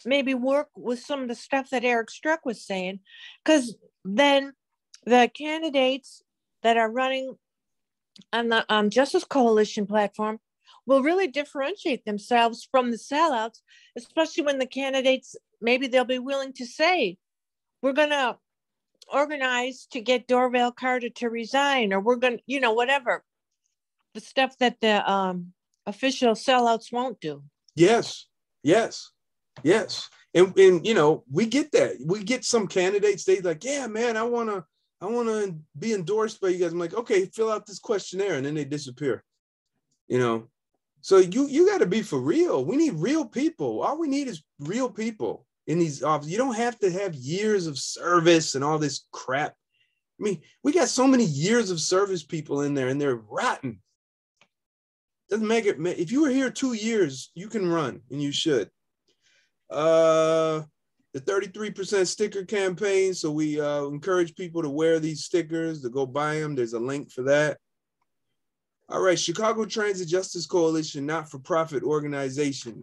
maybe work with some of the stuff that Eric Struck was saying, because then the candidates that are running on the Justice Coalition platform will really differentiate themselves from the sellouts, especially when the candidates, maybe they'll be willing to say, we're going to organize to get Dorval Carter to resign, or we're going to, whatever. The stuff that the official sellouts won't do. Yes. And we get that. We get some candidates, they like, yeah, man, I want to be endorsed by you guys. I'm like, okay, fill out this questionnaire, and then they disappear. So you got to be for real. We need real people. All we need is real people in these offices. You don't have to have years of service and all this crap. I mean, we got so many years of service people in there, and they're rotten. Doesn't make it. If you were here 2 years, you can run, and you should. The 33% sticker campaign. So we encourage people to wear these stickers, to go buy them. There's a link for that. All right, Chicago Transit Justice Coalition, not-for-profit organization.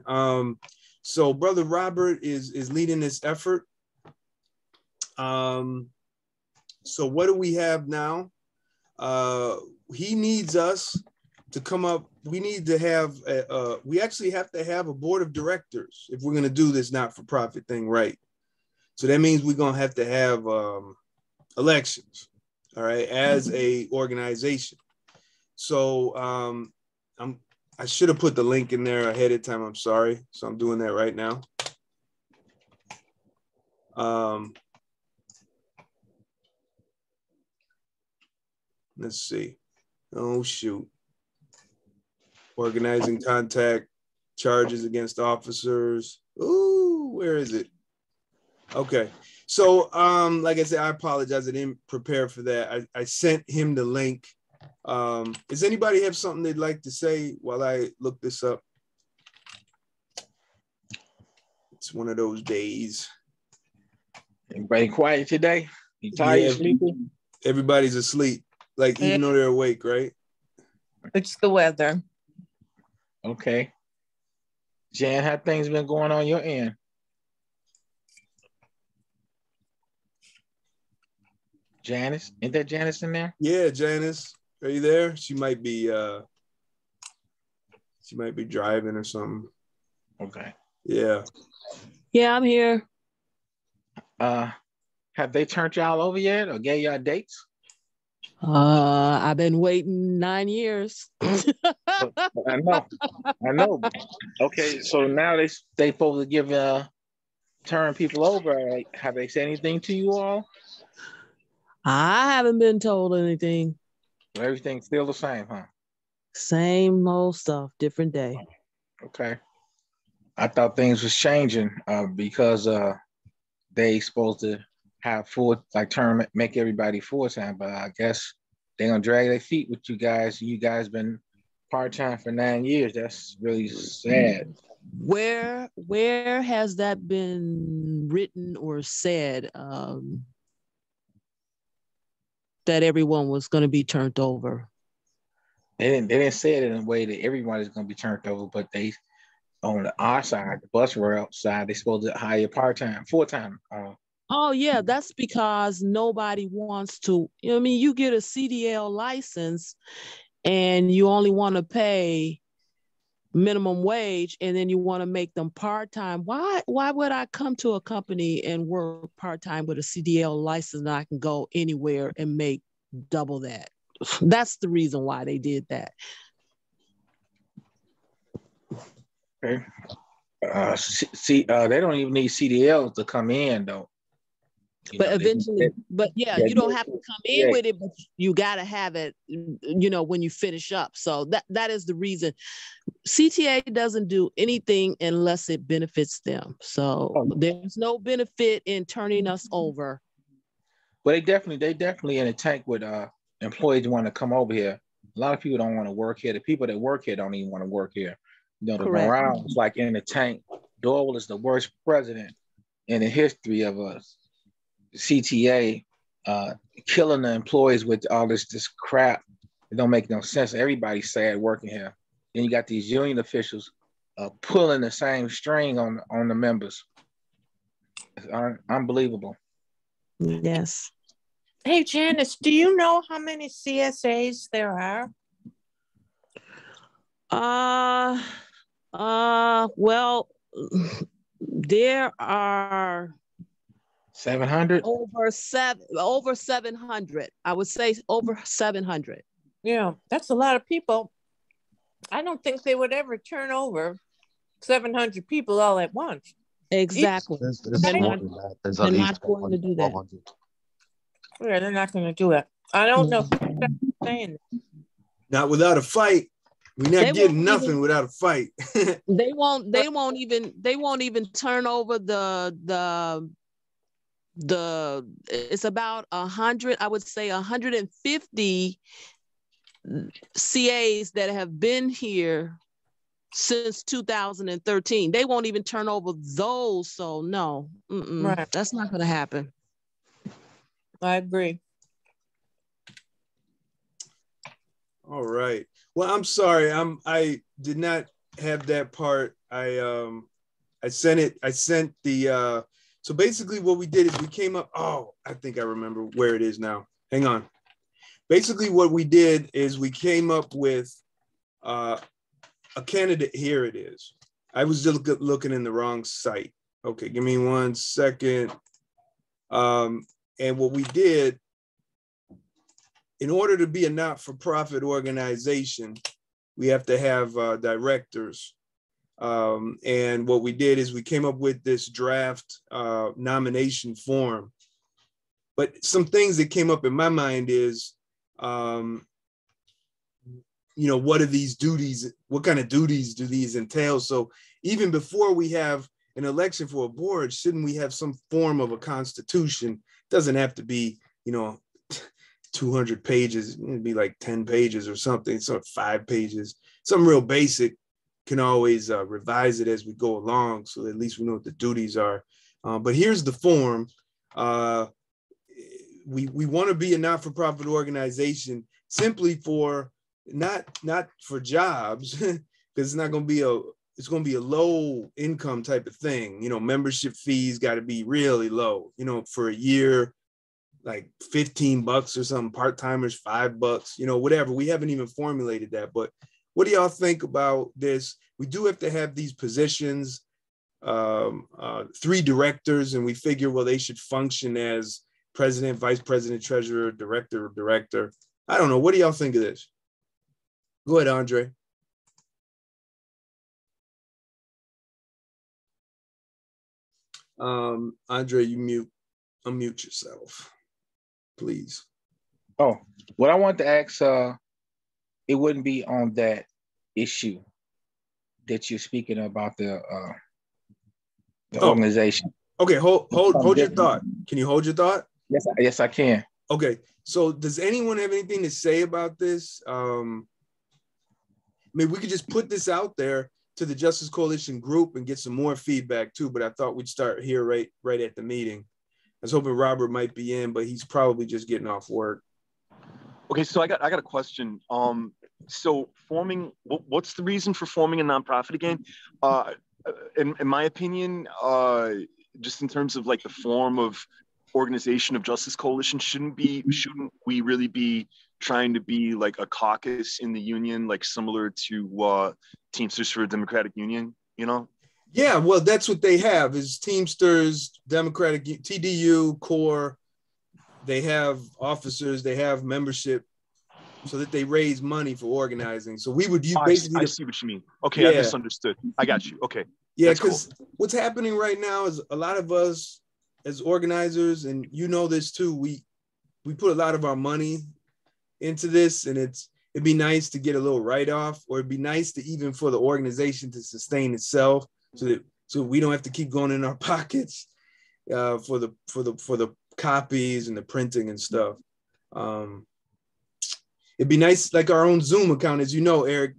So Brother Robert is leading this effort. So what do we have now? He needs us to come up. We need to have, we actually have to have a board of directors if we're going to do this not-for-profit thing right. So that means we're going to have elections, all right, as a organization. So I should have put the link in there ahead of time. I'm sorry. So I'm doing that right now. Let's see. Oh, shoot. Organizing contact, charges against officers. Ooh, where is it? Okay. So, like I said, I apologize. I didn't prepare for that. I sent him the link. Does anybody have something they'd like to say while I look this up? It's one of those days. Everybody quiet today? You tired, sleeping? Everybody's asleep, like even though they're awake, right? It's the weather. Okay. Jan, how things been going on your end? Janice? Ain't that Janice in there? Yeah, Janice. Are you there? She might be driving or something. Okay. Yeah. Yeah, I'm here. Have they turned y'all over yet or gave y'all dates? I've been waiting 9 years. I know. Okay, so now they supposed to give turn people over. Have they said anything to you all? I haven't been told anything. Everything's still the same, huh? Same old stuff, different day. Okay. I thought things was changing because they supposed to have make everybody full-time, but I guess they're gonna drag their feet with you guys. You guys been part-time for 9 years. That's really sad. Where has that been written or said that everyone was going to be turned over? They didn't say it in a way that everybody's going to be turned over, but they, on our side, the bus route side, they supposed to hire part-time, full-time. Oh yeah, that's because nobody wants to. I mean, you get a CDL license and you only want to pay minimum wage, and then you want to make them part-time. Why would I come to a company and work part-time with a CDL license and I can go anywhere and make double that? That's the reason why they did that. Okay. They don't even need CDLs to come in though. But eventually, you don't have to come in with it, but you got to have it, when you finish up. So that is the reason. CTA doesn't do anything unless it benefits them. So there's no benefit in turning us over. But they definitely in a tank with employees want to come over here. A lot of people don't want to work here. The people that work here don't even want to work here. The Correct. morale is like in the tank Doyle is the worst president in the history of us. CTA, killing the employees with all this crap. It don't make no sense. Everybody's sad working here. Then you got these union officials pulling the same string on the members. It's unbelievable. Yes. Hey, Janice, do you know how many CSAs there are? Well, there are 700? over 700. I would say over 700. Yeah, that's a lot of people. I don't think they would ever turn over 700 people all at once. Exactly. There's They're more not, than that. There's they're at least not going to do that. 1,200. Yeah, they're not going to do it. I don't know. Saying Not without a fight. We're not getting nothing without a fight. They won't even turn over the it's about 100, I would say 150 CAs that have been here since 2013. They won't even turn over those. So no, right. That's not going to happen. I agree. All right. Well, I'm sorry. I did not have that part. I sent the so basically what we did is we came up, I think I remember where it is now. Hang on. Basically what we did is we came up with a candidate. Here it is. I was just looking in the wrong site. Okay, give me 1 second. And what we did, in order to be a not-for-profit organization, we have to have directors. And what we did is we came up with this draft nomination form. But some things that came up in my mind is, what are these duties? What kind of duties do these entail? So even before we have an election for a board, shouldn't we have some form of a constitution? It doesn't have to be, 200 pages. It'd be like 10 pages or something, sort of 5 pages. Something real basic. Can always revise it as we go along, so at least we know what the duties are. But here's the form. We want to be a not-for-profit organization simply for not for jobs, because it's not going to be it's going to be a low income type of thing. Membership fees got to be really low. For a year, like $15 or something. Part-timers $5. Whatever. We haven't even formulated that, but what do y'all think about this? We do have to have these positions, 3 directors, and we figure, well, they should function as president, vice president, treasurer, director. I don't know. What do y'all think of this? Go ahead, Andre. Andre, you unmute yourself, please. Oh, what I want to ask, it wouldn't be on that issue that you're speaking about, the organization. Okay, hold your thought. Can you hold your thought? Yes, I can. Okay, so does anyone have anything to say about this? We could just put this out there to the Justice Coalition group and get some more feedback too, but I thought we'd start here right at the meeting. I was hoping Robert might be in, but he's probably just getting off work. Okay, so I got a question. So what's the reason for forming a nonprofit again? In my opinion, just in terms of like the form of organization of Justice Coalition, shouldn't we really be trying to be like a caucus in the union, like similar to Teamsters for a Democratic Union, Yeah, well, that's what they have is Teamsters, Democratic, TDU, CORE. They have officers, they have membership so that they raise money for organizing. So we would basically... I see what you mean. Okay, yeah. I misunderstood. I got you. Okay. Yeah, because what's happening right now is a lot of us as organizers, and this too, we put a lot of our money into this, and it'd be nice to get a little write-off, or it'd be nice to even for the organization to sustain itself so we don't have to keep going in our pockets for the copies and the printing and stuff. It'd be nice, like our own Zoom account, as you know, Eric,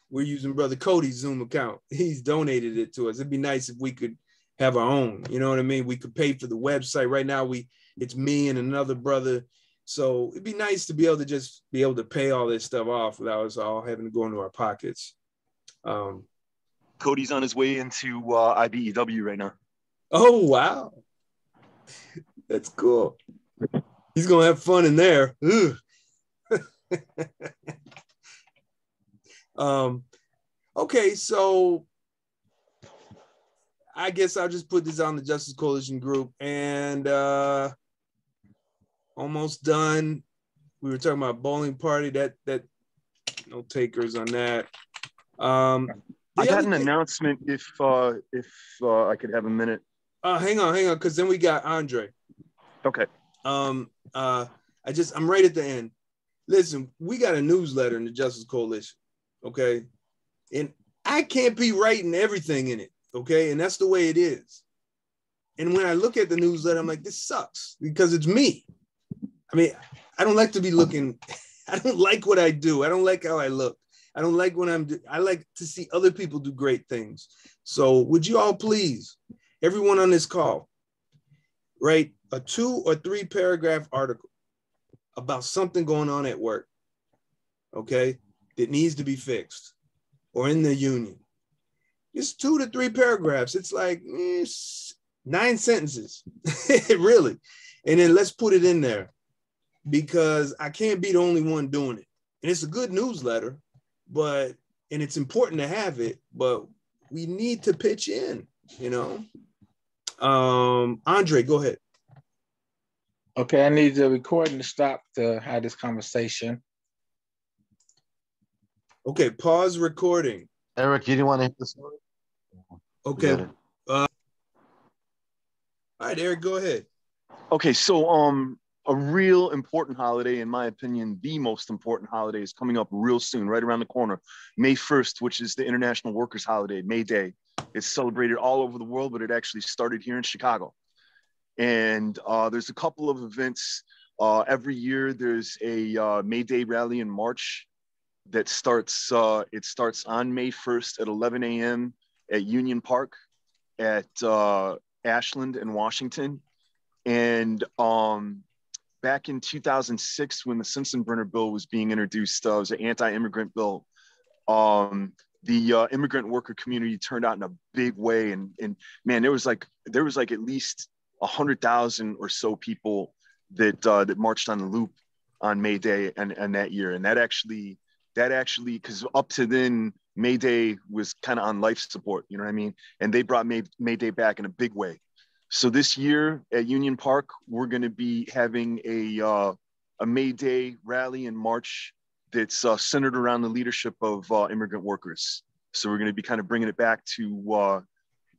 we're using Brother Cody's Zoom account. He's donated it to us. It'd be nice if we could have our own, you know what I mean? We could pay for the website. Right now, it's me and another brother. So it'd be nice to be able to just be able to pay all this stuff off without us all having to go into our pockets. Cody's on his way into IBEW right now. Oh, wow. That's cool. He's going to have fun in there. Okay, so I guess I'll just put this on the Justice Coalition group, and almost done. We were talking about bowling party. That no takers on that. I got an announcement if I could have a minute. Hang on, because then we got Andre. Okay. I'm right at the end. Listen, we got a newsletter in the Justice Coalition, okay? And I can't be writing everything in it, okay? And that's the way it is. And when I look at the newsletter, I'm like, this sucks because it's me. I mean, I don't like to be looking, I don't like what I do. I don't like how I look. I don't like when I like to see other people do great things. So would you all please, everyone on this call, write a 2 or 3 paragraph article about something going on at work, okay, that needs to be fixed or in the union. Just 2 to 3 paragraphs. It's like 9 sentences, really. And then let's put it in there because I can't be the only one doing it. And it's a good newsletter, and it's important to have it, but we need to pitch in, you know? Andre, go ahead. Okay, I need the recording to stop to have this conversation. Okay, pause recording. Eric, you didn't want to hit the story? Okay. All right, Eric, go ahead. Okay, so a real important holiday, in my opinion, the most important holiday is coming up real soon, right around the corner. May 1st, which is the International Workers' Holiday, May Day. It's celebrated all over the world, but it actually started here in Chicago. And there's a couple of events. Every year there's a May Day rally and march that starts, it starts on May 1st at 11 a.m. at Union Park at Ashland and Washington. And back in 2006, when the Sensenbrenner bill was being introduced, it was an anti-immigrant bill. The immigrant worker community turned out in a big way. And man, there was like at least 100,000 or so people that marched on the Loop on May Day and that year. And that actually, because up to then, May Day was kind of on life support, you know what I mean? And they brought May Day back in a big way. So this year at Union Park, we're going to be having a May Day rally and march that's centered around the leadership of immigrant workers. So we're going to be kind of bringing it back to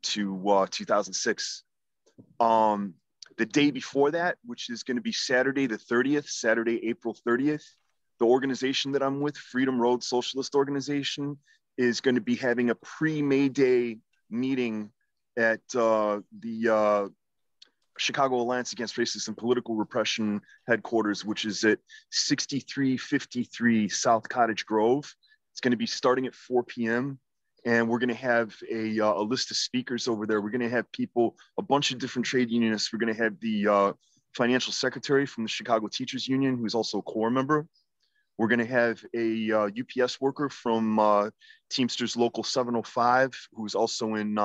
2006. The day before that, which is going to be Saturday the 30th, Saturday, April 30th, the organization that I'm with, Freedom Road Socialist Organization, is going to be having a pre-May Day meeting at the Chicago Alliance Against Racist and Political Repression headquarters, which is at 6353 South Cottage Grove. It's going to be starting at 4 p.m. And we're going to have a list of speakers over there. We're going to have people, a bunch of different trade unionists. We're going to have the financial secretary from the Chicago Teachers Union, who's also a core member. We're going to have a UPS worker from Teamsters Local 705, who's also in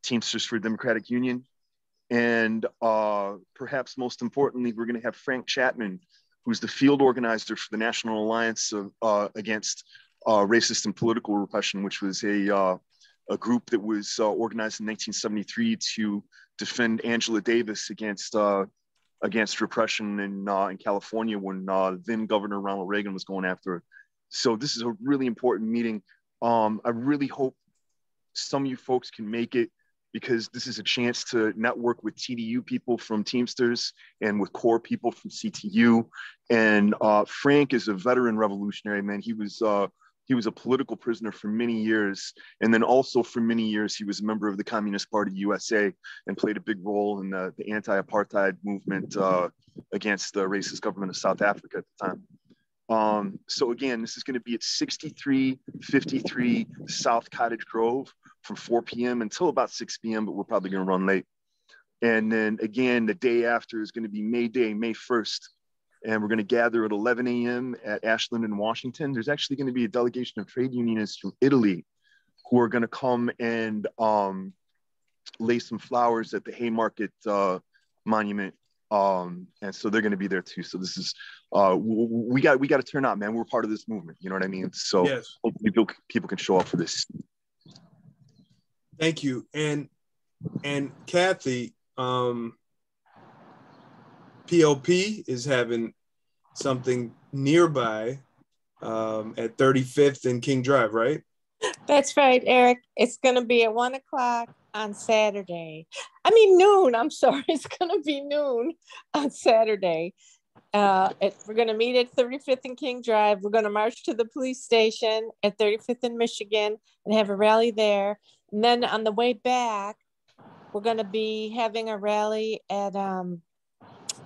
Teamsters for Democratic Union. And perhaps most importantly, we're going to have Frank Chapman, who's the field organizer for the National Alliance Against Racist and Political Repression, which was a group that was organized in 1973 to defend Angela Davis against repression in California when then Governor Ronald Reagan was going after her. So this is a really important meeting. I really hope some of you folks can make it, because this is a chance to network with TDU people from Teamsters and with core people from CTU. And Frank is a veteran revolutionary, man. He was a political prisoner for many years. And then also for many years, he was a member of the Communist Party USA and played a big role in the anti-apartheid movement against the racist government of South Africa at the time. So again, this is going to be at 6353 South Cottage Grove from 4 p.m. until about 6 p.m., but we're probably going to run late. And then again, the day after is going to be May Day, May 1st. And we're going to gather at 11 a.m. at Ashland in Washington. There's actually going to be a delegation of trade unionists from Italy who are going to come and lay some flowers at the Haymarket Monument. And so they're going to be there too. So this is, we got to turn out, man. We're part of this movement. You know what I mean? So yes. Hopefully people can show up for this. Thank you. And Kathy, PLP is having something nearby at 35th and King Drive, right? That's right, Eric. It's going to be at 1 o'clock on Saturday. I mean, noon. I'm sorry. It's going to be noon on Saturday. We're going to meet at 35th and King Drive. We're going to march to the police station at 35th and Michigan and have a rally there. And then on the way back, we're going to be having a rally at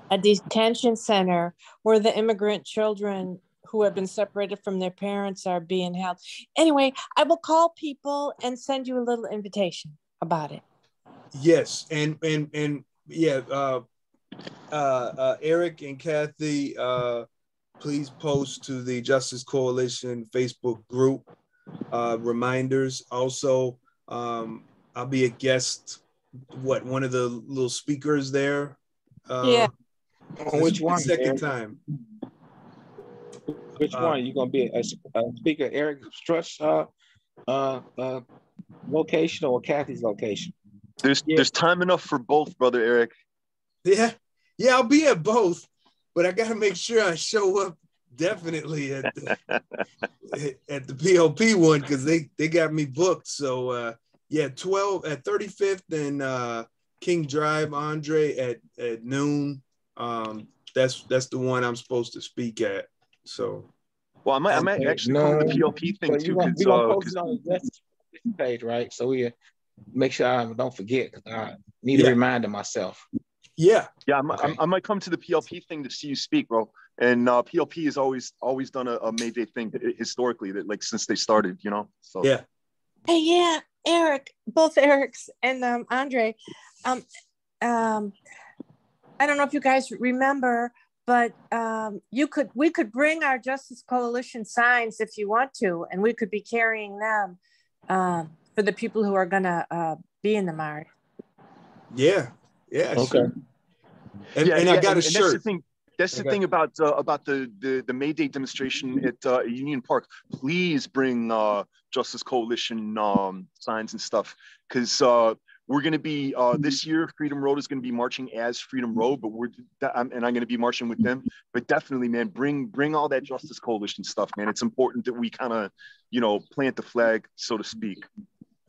a detention center where the immigrant children who have been separated from their parents are being held. Anyway, I will call people and send you a little invitation about it. Yes, and yeah, Eric and Kathy, please post to the Justice Coalition Facebook group reminders. Also, I'll be a guest. One of the little speakers there? Yeah. Which one? Second time. Which one? You gonna be a speaker? Eric Strutt's location or Kathy's location? There's time enough for both, brother Eric. Yeah, I'll be at both, but I gotta make sure I show up definitely at the, at the PLP one because they got me booked. So yeah, 12 at 35th and King Drive, Andre at noon. That's the one I'm supposed to speak at. So, well, I might actually come to the PLP thing too because post it on the page, right? So we make sure I don't forget because I need to remind myself. Yeah, I might come to the PLP thing to see you speak, bro. And PLP has always done a May Day thing historically, that like since they started, you know. So yeah. Hey, yeah, Eric, both Erics and Andre. I don't know if you guys remember, but we could bring our Justice Coalition signs if you want to, and we could be carrying them for the people who are gonna be in the march. Yeah. Okay. Sure. And I got a shirt. That's the thing about the May Day demonstration at Union Park. Please bring Justice Coalition signs and stuff, because we're going to be this year. Freedom Road is going to be marching as Freedom Road, but I'm going to be marching with them. But definitely, man, bring all that Justice Coalition stuff, man. It's important that we kind of, plant the flag, so to speak,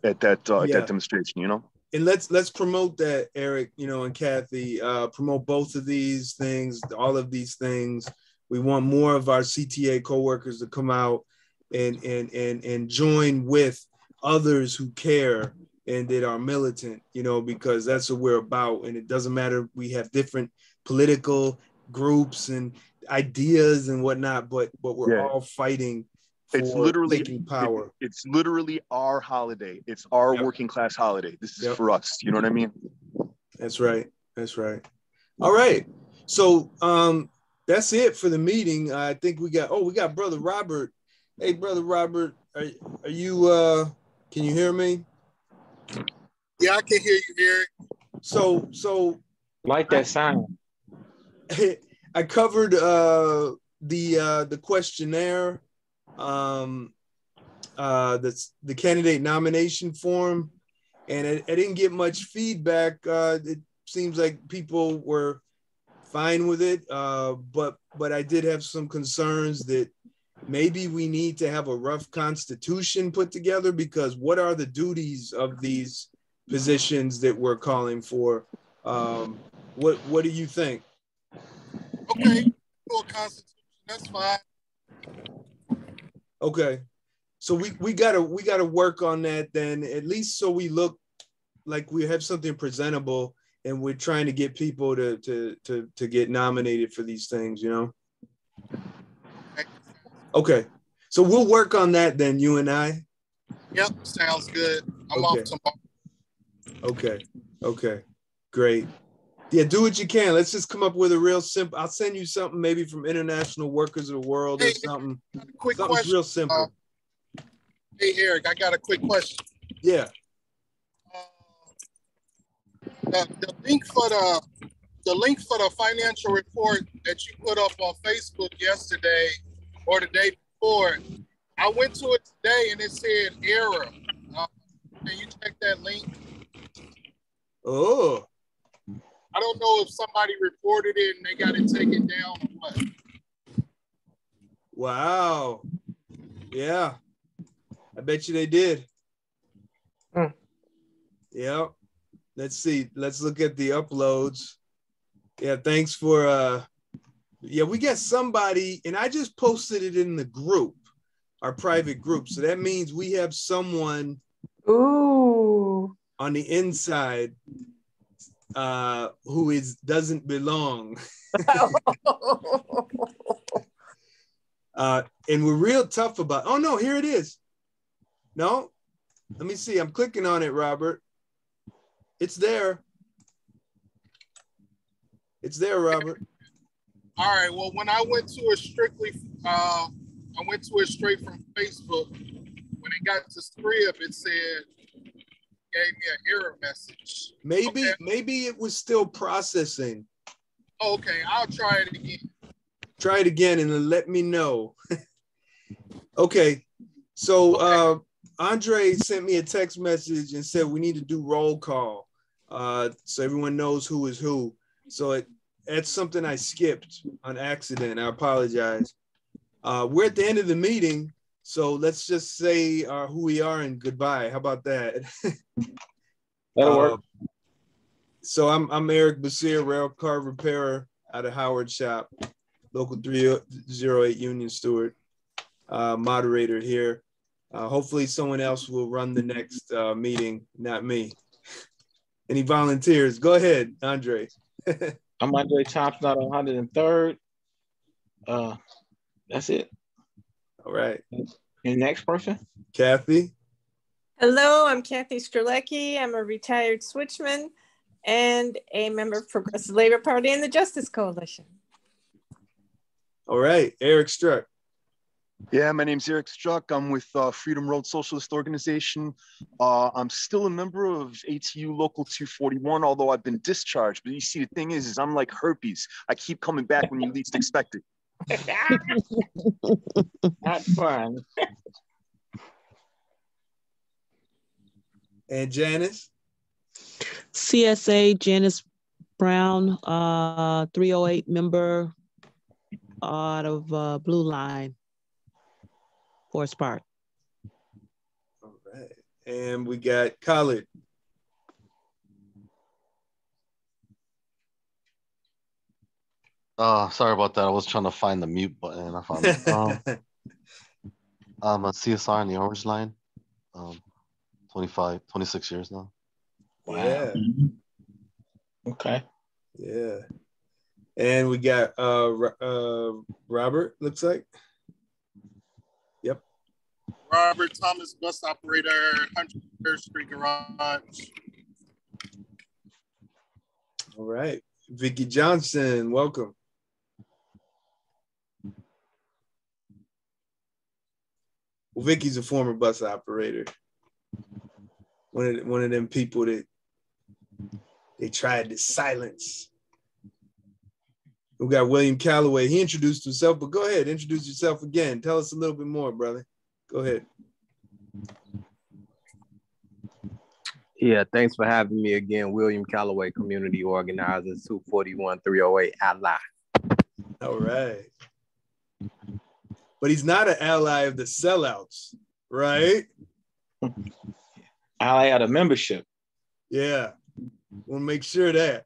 at that demonstration, And let's promote that, Eric, and Kathy, promote both of these things, all of these things. We want more of our CTA coworkers to come out and join with others who care and that are militant, because that's what we're about. And it doesn't matter. We have different political groups and ideas and whatnot, but we're all fighting it's literally taking power. It's literally our holiday. It's our working class holiday. This is for us. You know what I mean? That's right. All right. So that's it for the meeting. I think we got Brother Robert. Hey, Brother Robert, are you can you hear me? Yeah, I can hear you, Eric. So like that sound. I covered the questionnaire, that's the candidate nomination form, and I didn't get much feedback. It seems like people were fine with it, but I did have some concerns that maybe we need to have a rough constitution put together, because what are the duties of these positions that we're calling for? What do you think? Okay, full constitution, that's fine. Okay, so we gotta work on that then, at least so we look like we have something presentable, and we're trying to get people to get nominated for these things, Okay. So we'll work on that then, you and I. Yep, sounds good. I'm Okay. off tomorrow. Okay. Okay. Great. Yeah, do what you can. Let's just come up with a real simple. I'll send you something maybe from International Workers of the World or something. Quick Something's question. real simple. Hey, Eric, I got a quick question. Yeah. The link for the financial report that you put up on Facebook yesterday or the day before, I went to it today and it said error. Can you check that link? Oh. I don't know if somebody reported it and they got it taken down or what. Wow. Yeah. I bet you they did. Yeah. Let's see. Let's look at the uploads. Yeah, thanks for yeah, we got somebody, and I just posted it in the group, our private group. So that means we have someone on the inside who doesn't belong. And we're real tough about, oh no, here it is. No, let me see. I'm clicking on it, Robert. It's there. It's there, Robert. All right. Well, when I went to it strictly, I went to it straight from Facebook. When it got to Scrib, it said, gave me an error message. Maybe it was still processing. Okay, I'll try it again. Try it again and then let me know. Okay. So Andre sent me a text message and said we need to do roll call so everyone knows who is who. So that's something I skipped on accident. I apologize. We're at the end of the meeting, so let's just say who we are and goodbye. How about that? That'll work. So I'm Eric Basir, rail car repairer out of Howard Shop, local 308 Union Stewart, moderator here. Hopefully someone else will run the next meeting, not me. Any volunteers? Go ahead, Andre. I'm Andre Thompson out of 103rd. That's it. All right. And next person? Kathy. Hello, I'm Kathy Strzelecki. I'm a retired switchman and a member of Progressive Labor Party and the Justice Coalition. All right, Eric Struck. Yeah, my name's Eric Struck. I'm with Freedom Road Socialist Organization. I'm still a member of SEIU Local 241, although I've been discharged. But you see, the thing is I'm like herpes. I keep coming back when you least expect it. That's fun. And Janice? CSA Janice Brown, 308 member out of Blue Line, Forest Park. All right. And we got Khalid. Sorry about that. I was trying to find the mute button and I found it. I'm a CSR in the Orange Line. 26 years now. Wow. Yeah. Okay. Yeah. And we got Robert, looks like. Yep. Robert Thomas, bus operator, 103rd Street Garage. All right. Vicky Johnson, welcome. Well, Vicky's a former bus operator. One of them people that they tried to silence. We got William Calloway. He introduced himself, but go ahead, introduce yourself again. Tell us a little bit more, brother. Go ahead. Yeah, thanks for having me again. William Calloway, community organizer, 241-308 Ally. All right. But he's not an ally of the sellouts, right? Ally out of membership. Yeah. We'll make sure that.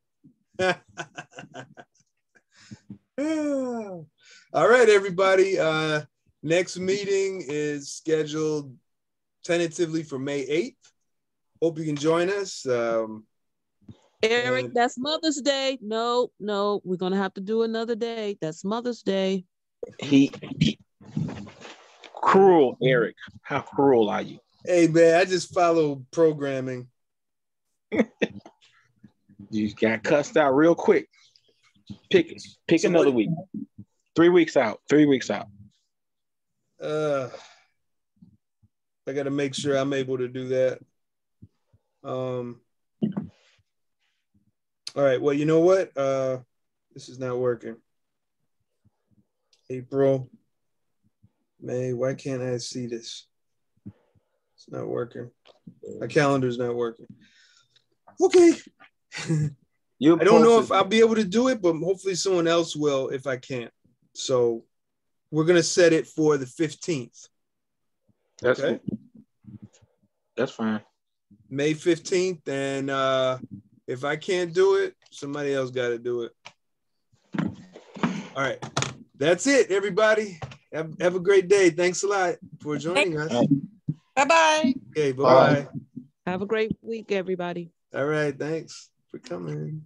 All right, everybody. Next meeting is scheduled tentatively for May 8th. Hope you can join us. Eric, that's Mother's Day. No, we're gonna have to do another day. That's Mother's Day. He Cruel, Eric. How cruel are you? Hey man, I just follow programming. You got cussed out real quick. Pick So another what- week. 3 weeks out. 3 weeks out. I got to make sure I'm able to do that. All right. Well, you know what? This is not working. April, May. Why can't I see this? It's not working. My calendar's not working. Okay. I don't know if I'll be able to do it, but hopefully someone else will if I can't. So we're going to set it for the 15th. Okay. That's fine. May 15th. And if I can't do it, somebody else got to do it. All right. That's it, everybody. Have a great day. Thanks a lot for joining us. Bye-bye. Okay, bye-bye. Have a great week, everybody. All right, thanks for coming.